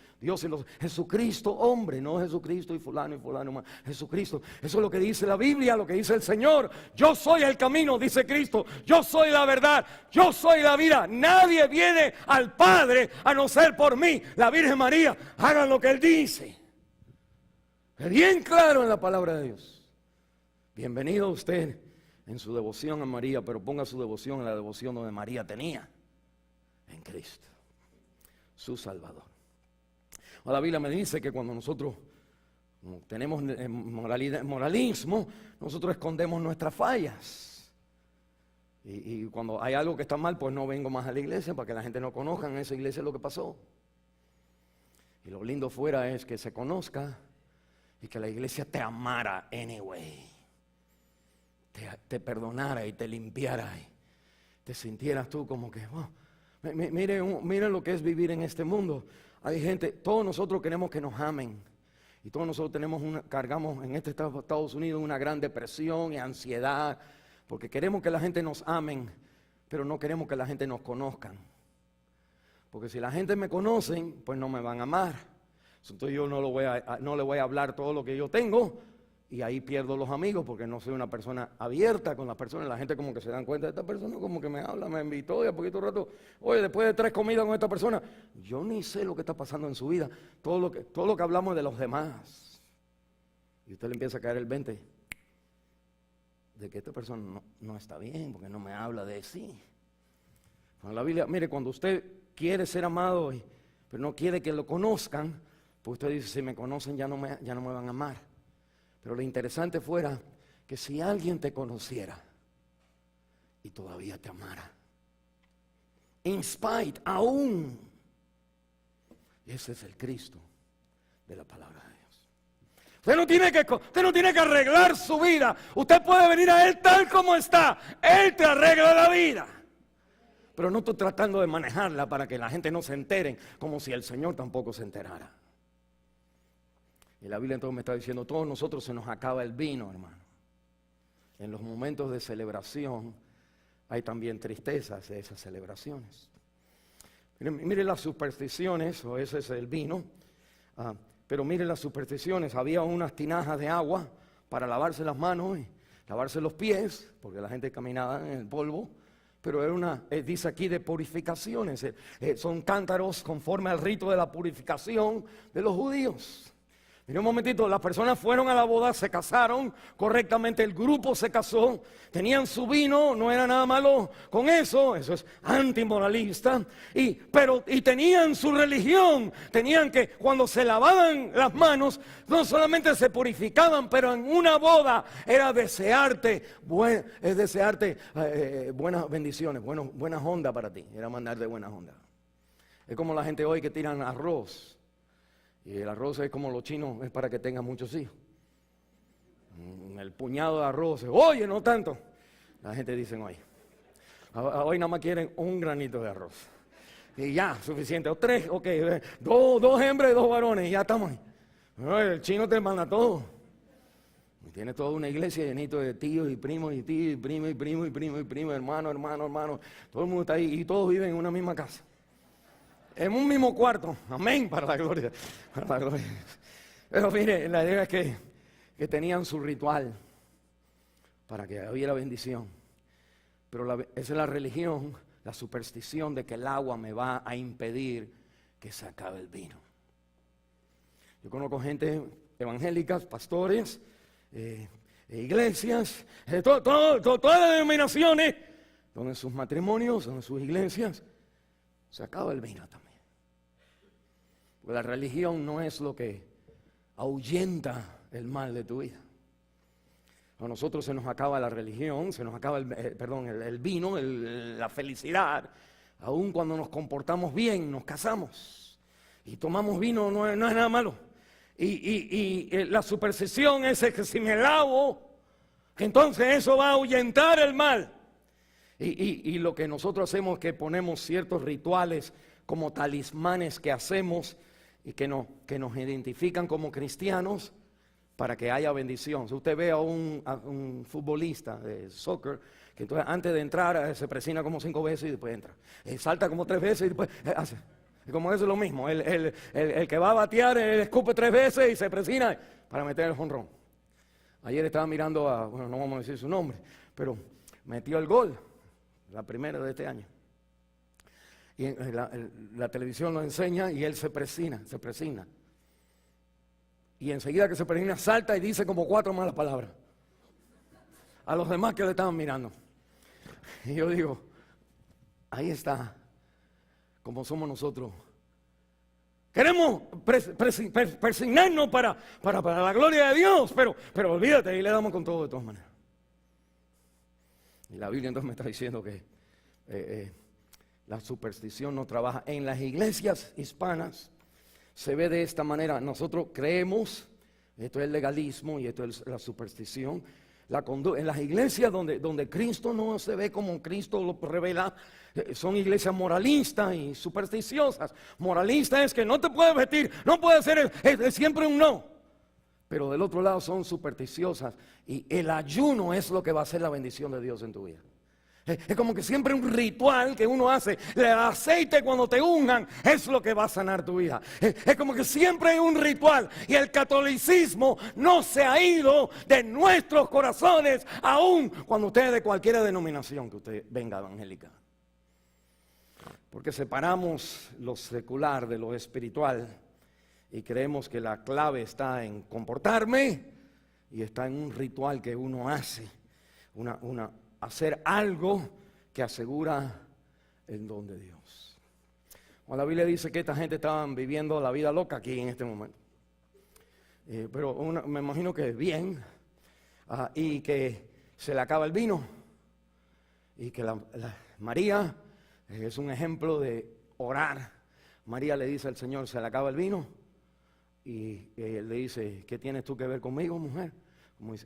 Jesucristo hombre, no Jesucristo y fulano más. Jesucristo. Eso es lo que dice la Biblia, lo que dice el Señor. Yo soy el camino, dice Cristo. Yo soy la verdad. Yo soy la vida. Nadie viene al Padre a no ser por mí. La Virgen María, hagan lo que Él dice. Es bien claro en la palabra de Dios. Bienvenido usted en su devoción a María, pero ponga su devoción en la devoción donde María tenía. En Cristo, su Salvador. La Biblia me dice que cuando nosotros tenemos moralismo, nosotros escondemos nuestras fallas. Y cuando hay algo que está mal, pues no vengo más a la iglesia para que la gente no conozca en esa iglesia lo que pasó. Y lo lindo fuera es que se conozca y que la iglesia te amara anyway. Te perdonara y te limpiara y te sintieras tú como que... Miren lo que es vivir en este mundo. Hay gente, todos nosotros queremos que nos amen. Y todos nosotros cargamos en este Estados Unidos una gran depresión y ansiedad. Porque queremos que la gente nos amen, pero no queremos que la gente nos conozcan. Porque si la gente me conocen, pues no me van a amar. Entonces yo no le voy a hablar todo lo que yo tengo. Y ahí pierdo los amigos porque no soy una persona abierta con las personas. La gente como que se dan cuenta de esta persona, como que me habla, me invitó y a poquito rato, oye, después de 3 comidas con esta persona, yo ni sé lo que está pasando en su vida. Todo lo que hablamos de los demás. Y usted le empieza a caer el 20 de que esta persona no está bien porque no me habla de sí. Con la Biblia, mire, cuando usted quiere ser amado, pero no quiere que lo conozcan, pues usted dice, si me conocen ya no me van a amar. Pero lo interesante fuera que si alguien te conociera y todavía te amara, in spite, aún, ese es el Cristo de la palabra de Dios. Usted no tiene que arreglar su vida. Usted puede venir a Él tal como está. Él te arregla la vida. Pero no estoy tratando de manejarla para que la gente no se entere, como si el Señor tampoco se enterara. Y la Biblia entonces me está diciendo, todos nosotros se nos acaba el vino, hermano. En los momentos de celebración hay también tristezas de esas celebraciones. Mire las supersticiones, o ese es el vino, pero mire las supersticiones. Había unas tinajas de agua para lavarse las manos y lavarse los pies, porque la gente caminaba en el polvo. Pero era dice aquí de purificaciones, son cántaros conforme al rito de la purificación de los judíos. Mira un momentito, las personas fueron a la boda, se casaron correctamente, el grupo se casó, tenían su vino, no era nada malo con eso es antimoralista, y tenían su religión, tenían que cuando se lavaban las manos, no solamente se purificaban, pero en una boda era desearte buenas bendiciones, buenas ondas para ti, era mandarte buenas ondas. Es como la gente hoy que tiran arroz. Y el arroz es como los chinos, es para que tengan muchos hijos. el puñado de arroz. Oye, no tanto. La gente dice, hoy nada más quieren un granito de arroz. Y ya, suficiente. O 3, ok, dos hembras y 2 varones, y ya estamos ahí. El chino te manda todo. Y tiene toda una iglesia llenito de tíos y primos y tíos y primos y primos y primos y primos, hermanos. Todo el mundo está ahí y todos viven en una misma casa. En un mismo cuarto. Amén, para la gloria. Para la gloria. Pero mire, la idea es que tenían su ritual para que hubiera bendición. Pero esa es la religión, la superstición de que el agua me va a impedir que se acabe el vino. Yo conozco gente evangélicas, pastores, iglesias, todas las denominaciones, donde en sus matrimonios, donde en sus iglesias, se acaba el vino también. Porque la religión no es lo que ahuyenta el mal de tu vida. A nosotros se nos acaba la religión, se nos acaba el vino, la felicidad. Aun cuando nos comportamos bien, nos casamos y tomamos vino, no es nada malo. Y la superstición es que si me lavo, entonces eso va a ahuyentar el mal. Y lo que nosotros hacemos es que ponemos ciertos rituales como talismanes que hacemos y que nos identifican como cristianos para que haya bendición. Si usted ve a un futbolista de soccer, que entonces antes de entrar se presina como 5 veces y después entra. Salta como 3 veces y después hace. Y como eso es lo mismo, el que va a batear, escupe 3 veces y se presina para meter el jonrón. Ayer estaba mirando bueno, no vamos a decir su nombre, pero metió el gol, la primera de este año. Y la televisión lo enseña y él se presina. Y enseguida que se presina salta y dice como 4 malas palabras a los demás que le estaban mirando. Y yo digo, ahí está, como somos nosotros. Queremos persignarnos para la gloria de Dios, pero olvídate, ahí le damos con todo de todas maneras. Y la Biblia entonces me está diciendo que la superstición no trabaja. En las iglesias hispanas se ve de esta manera. Nosotros creemos, esto es el legalismo y esto es la superstición. En las iglesias donde Cristo no se ve como Cristo lo revela, son iglesias moralistas y supersticiosas. Moralista es que no te puedes vestir, no puedes ser, es siempre un no. Pero del otro lado son supersticiosas y el ayuno es lo que va a hacer la bendición de Dios en tu vida. Es como que siempre un ritual que uno hace. El aceite cuando te unjan es lo que va a sanar tu vida. Es como que siempre hay un ritual. Y el catolicismo no se ha ido de nuestros corazones, aún cuando usted es de cualquier denominación que usted venga evangélica. Porque separamos lo secular de lo espiritual y creemos que la clave está en comportarme y está en un ritual que uno hace, hacer algo que asegura el don de Dios. Cuando la Biblia dice que esta gente estaban viviendo la vida loca aquí en este momento. Pero me imagino que bien, y que se le acaba el vino, y que María es un ejemplo de orar. María le dice al Señor, se le acaba el vino, y él le dice, ¿qué tienes tú que ver conmigo, mujer?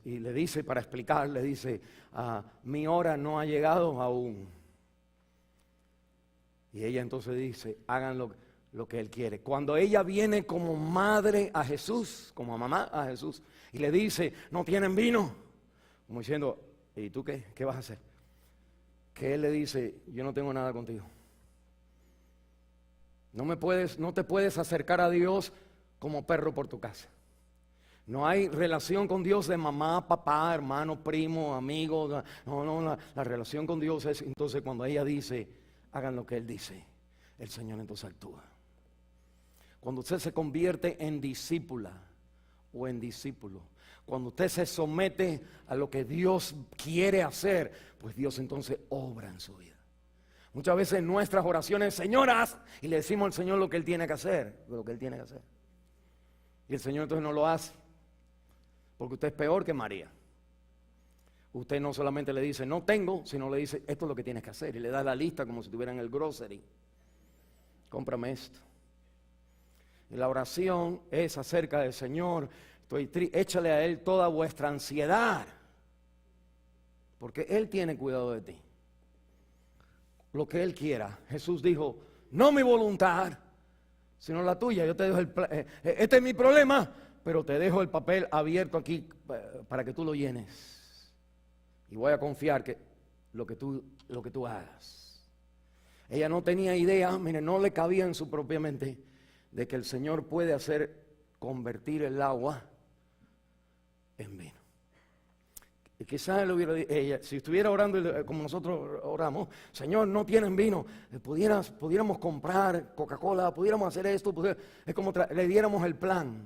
Y le dice, para explicar, le dice, mi hora no ha llegado aún. Y ella entonces dice, hagan lo que Él quiere. Cuando ella viene como madre a Jesús, como mamá a Jesús, y le dice, no tienen vino, como diciendo, ¿y tú qué? ¿Qué vas a hacer? Que Él le dice, yo no tengo nada contigo. No te puedes acercar a Dios como perro por tu casa. No hay relación con Dios de mamá, papá, hermano, primo, amigo. No, la relación con Dios es entonces cuando ella dice, hagan lo que Él dice, el Señor entonces actúa. Cuando usted se convierte en discípula o en discípulo, cuando usted se somete a lo que Dios quiere hacer, pues Dios entonces obra en su vida. Muchas veces en nuestras oraciones, señoras, y le decimos al Señor lo que Él tiene que hacer, Y el Señor entonces no lo hace. Porque usted es peor que María. Usted no solamente le dice no tengo, sino le dice esto es lo que tienes que hacer. Y le da la lista como si estuviera en el grocery. Cómprame esto. Y la oración es acerca del Señor. échale a Él toda vuestra ansiedad, porque Él tiene cuidado de ti. Lo que Él quiera. Jesús dijo, no mi voluntad, sino la tuya. Yo te dejo este es mi problema, pero te dejo el papel abierto aquí para que tú lo llenes. Y voy a confiar que lo que tú hagas. Ella no tenía idea, mire, no le cabía en su propia mente de que el Señor puede convertir el agua en vino. Y quizás ella, si estuviera orando como nosotros oramos, Señor, no tienen vino, pudiéramos comprar Coca-Cola, pudiéramos hacer esto, es como le diéramos el plan,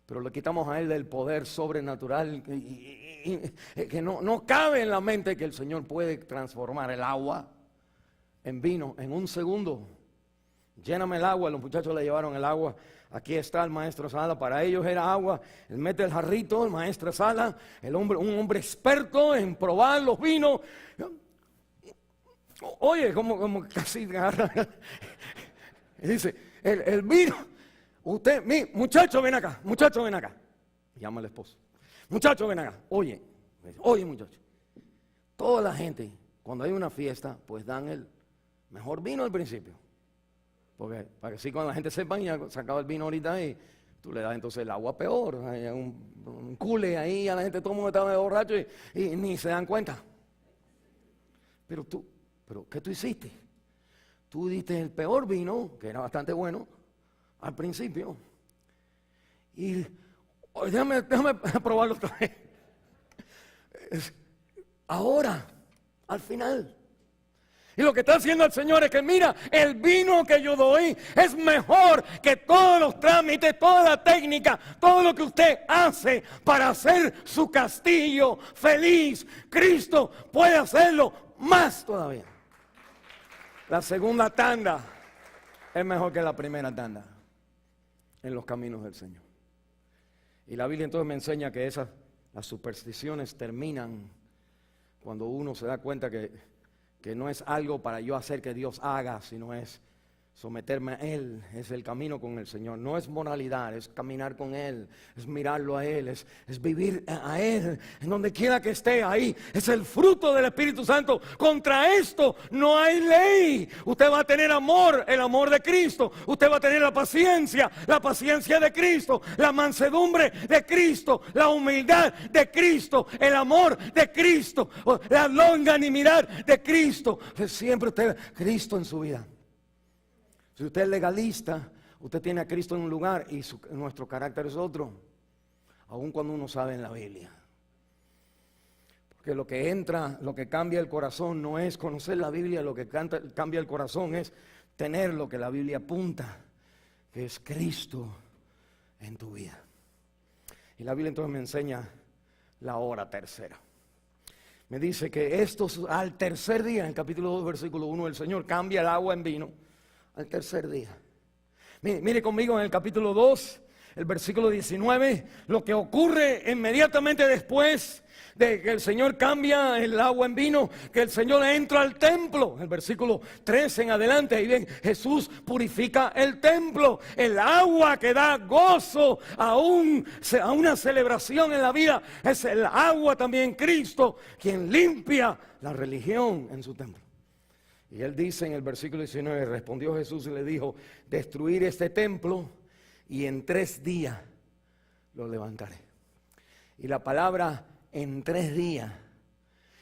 pero le quitamos a Él del poder sobrenatural que no cabe en la mente que el Señor puede transformar el agua en vino en un segundo. Lléname el agua, los muchachos le llevaron el agua. Aquí está el maestro Sala, para ellos era agua. Él mete el jarrito, el maestro Sala, un hombre experto en probar los vinos. Oye, como casi agarra. Dice, el vino, muchacho ven acá. Llama al esposo. Muchacho ven acá. Oye muchacho. Toda la gente, cuando hay una fiesta, pues dan el mejor vino al principio. Porque para que así cuando la gente sepa, ya sacaba el vino ahorita y tú le das entonces el agua peor. Hay un cule ahí, a la gente todo el mundo estaba de borracho y ni se dan cuenta. Pero ¿qué tú hiciste? Tú diste el peor vino, que era bastante bueno, al principio. Y déjame probarlo otra vez. Ahora, al final. Y lo que está haciendo el Señor es que mira, el vino que yo doy es mejor que todos los trámites, toda la técnica, todo lo que usted hace para hacer su castillo feliz. Cristo puede hacerlo más todavía. La segunda tanda es mejor que la primera tanda en los caminos del Señor. Y la Biblia entonces me enseña que las supersticiones terminan cuando uno se da cuenta que no es algo para yo hacer que Dios haga, sino es someterme a Él, es el camino con el Señor. No es moralidad, es caminar con Él, es mirarlo a Él, es vivir a Él, en donde quiera que esté ahí. Es el fruto del Espíritu Santo. Contra esto no hay ley. Usted va a tener amor, el amor de Cristo. Usted va a tener la paciencia de Cristo, la mansedumbre de Cristo, la humildad de Cristo, el amor de Cristo, la longanimidad de Cristo. Siempre usted, Cristo en su vida. Si usted es legalista, usted tiene a Cristo en un lugar y nuestro carácter es otro, aun cuando uno sabe en la Biblia. Porque lo que cambia el corazón no es conocer la Biblia, lo que cambia el corazón es tener lo que la Biblia apunta, que es Cristo en tu vida. Y la Biblia entonces me enseña la hora tercera. Me dice que al tercer día, en el capítulo 2, versículo 1, el Señor cambia el agua en vino. Al tercer día. Mire conmigo en el capítulo 2, el versículo 19, lo que ocurre inmediatamente después de que el Señor cambia el agua en vino, que el Señor entra al templo. El versículo 3 en adelante, ahí ven, Jesús purifica el templo. El agua que da gozo a una celebración en la vida, es el agua también Cristo, quien limpia la religión en su templo. Y él dice en el versículo 19, respondió Jesús y le dijo, destruir este templo y en 3 días lo levantaré. Y la palabra en 3 días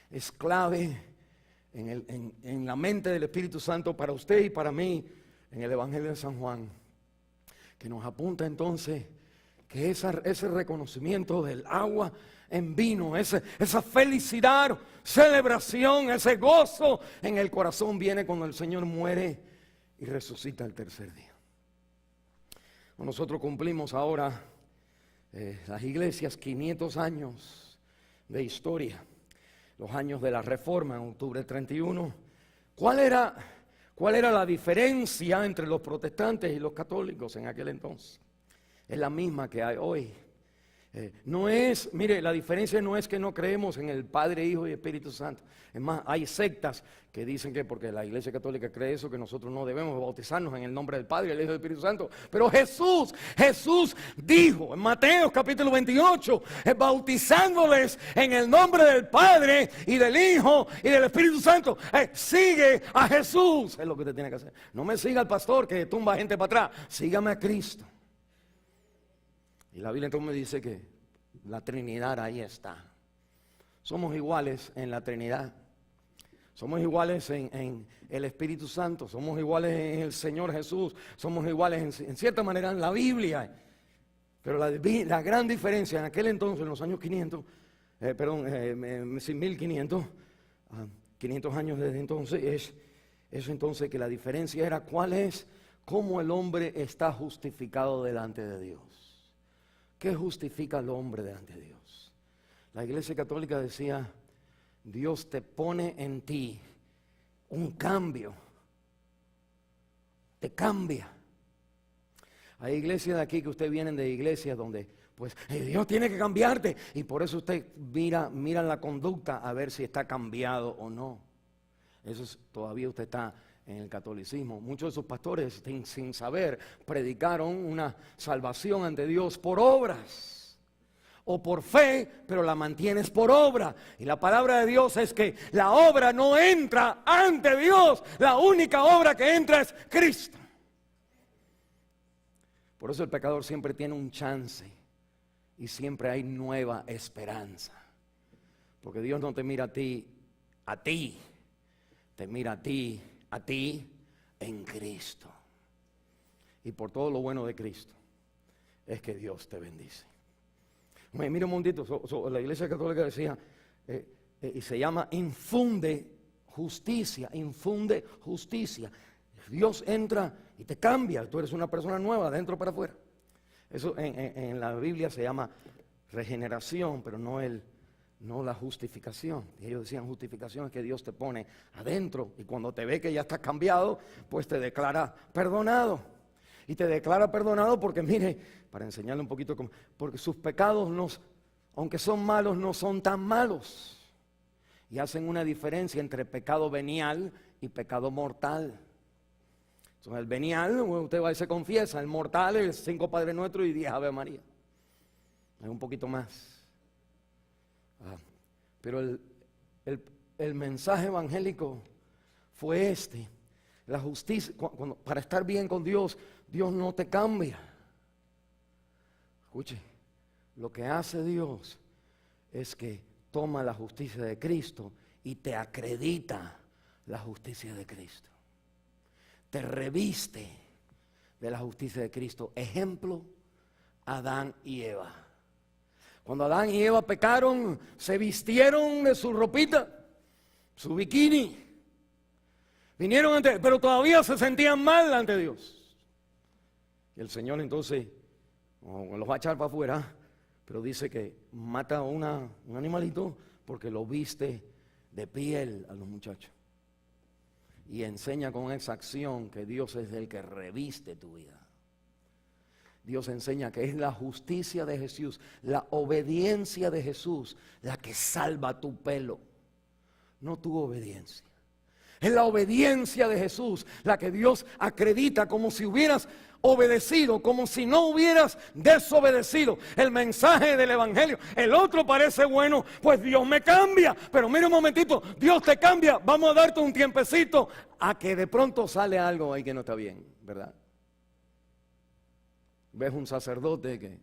es clave en la mente del Espíritu Santo para usted y para mí en el Evangelio de San Juan, que nos apunta entonces que ese reconocimiento del agua en vino, esa felicidad, celebración, ese gozo en el corazón viene cuando el Señor muere y resucita el tercer día. Nosotros cumplimos ahora las iglesias 500 años de historia, los años de la Reforma en octubre 31. ¿Cuál era la diferencia entre los protestantes y los católicos en aquel entonces? Es la misma que hay hoy. No es, mire, la diferencia no es que no creemos en el Padre, Hijo y Espíritu Santo. Es más, hay sectas que dicen que porque la Iglesia Católica cree eso, que nosotros no debemos bautizarnos en el nombre del Padre, el Hijo y el Espíritu Santo. Pero Jesús dijo en Mateo capítulo 28, bautizándoles en el nombre del Padre y del Hijo y del Espíritu Santo. Sigue a Jesús, es lo que usted tiene que hacer. No me siga al pastor que tumba gente para atrás, sígame a Cristo. Y la Biblia entonces me dice que la Trinidad ahí está. Somos iguales en la Trinidad. Somos iguales en el Espíritu Santo. Somos iguales en el Señor Jesús. Somos iguales en cierta manera en la Biblia. Pero la gran diferencia en aquel entonces, en los años 500, 1500, 500 años desde entonces, es entonces que la diferencia era cómo el hombre está justificado delante de Dios. ¿Qué justifica al hombre delante de Dios? La Iglesia Católica decía, Dios te pone en ti un cambio, te cambia. Hay iglesias de aquí que ustedes vienen de iglesias donde, pues, Dios tiene que cambiarte. Y por eso usted mira la conducta a ver si está cambiado o no. Todavía usted está en el catolicismo. Muchos de sus pastores, sin saber, predicaron una salvación ante Dios por obras o por fe, pero la mantienes por obra. Y la palabra de Dios es que la obra no entra ante Dios. La única obra que entra es Cristo. Por eso el pecador siempre tiene un chance y siempre hay nueva esperanza. Porque Dios no te mira a ti, te mira a ti en Cristo. Y por todo lo bueno de Cristo es que Dios te bendice. Mira un momentito, la Iglesia Católica decía, y se llama infunde justicia. Dios entra y te cambia, tú eres una persona nueva, de adentro para afuera. Eso en la Biblia se llama regeneración, pero no la justificación. Y ellos decían justificación es que Dios te pone adentro y cuando te ve que ya estás cambiado, pues te declara perdonado. Y te declara perdonado porque, mire, para enseñarle un poquito, porque sus pecados, aunque son malos, no son tan malos. Y hacen una diferencia entre pecado venial y pecado mortal. Entonces, el venial, usted va y se confiesa. El mortal es 5 Padre Nuestro y 10 Ave María. Es un poquito más. Pero el mensaje evangélico fue la justicia. Para estar bien con Dios, Dios no te cambia. Escuche, lo que hace Dios es que toma la justicia de Cristo y te acredita la justicia de Cristo. Te reviste de la justicia de Cristo. Ejemplo, Adán y Eva. Cuando Adán y Eva pecaron, se vistieron de su ropita, su bikini. Vinieron pero todavía se sentían mal ante Dios. Y el Señor entonces los va a echar para afuera, pero dice que mata a un animalito porque lo viste de piel a los muchachos. Y enseña con esa acción que Dios es el que reviste tu vida. Dios enseña que es la justicia de Jesús, la obediencia de Jesús, la que salva tu pelo, no tu obediencia. Es la obediencia de Jesús la que Dios acredita como si hubieras obedecido, como si no hubieras desobedecido el mensaje del evangelio. El otro parece bueno, pues Dios me cambia, pero mira un momentito, Dios te cambia, vamos a darte un tiempecito a que de pronto sale algo ahí que no está bien, ¿verdad? Ves un sacerdote que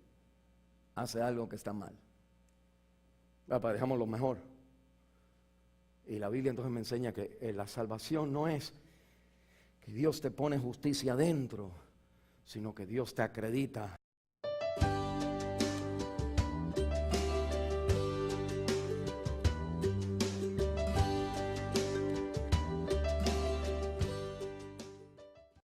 hace algo que está mal, dejamos lo mejor. Y la Biblia entonces me enseña que la salvación no es que Dios te pone justicia adentro, sino que Dios te acredita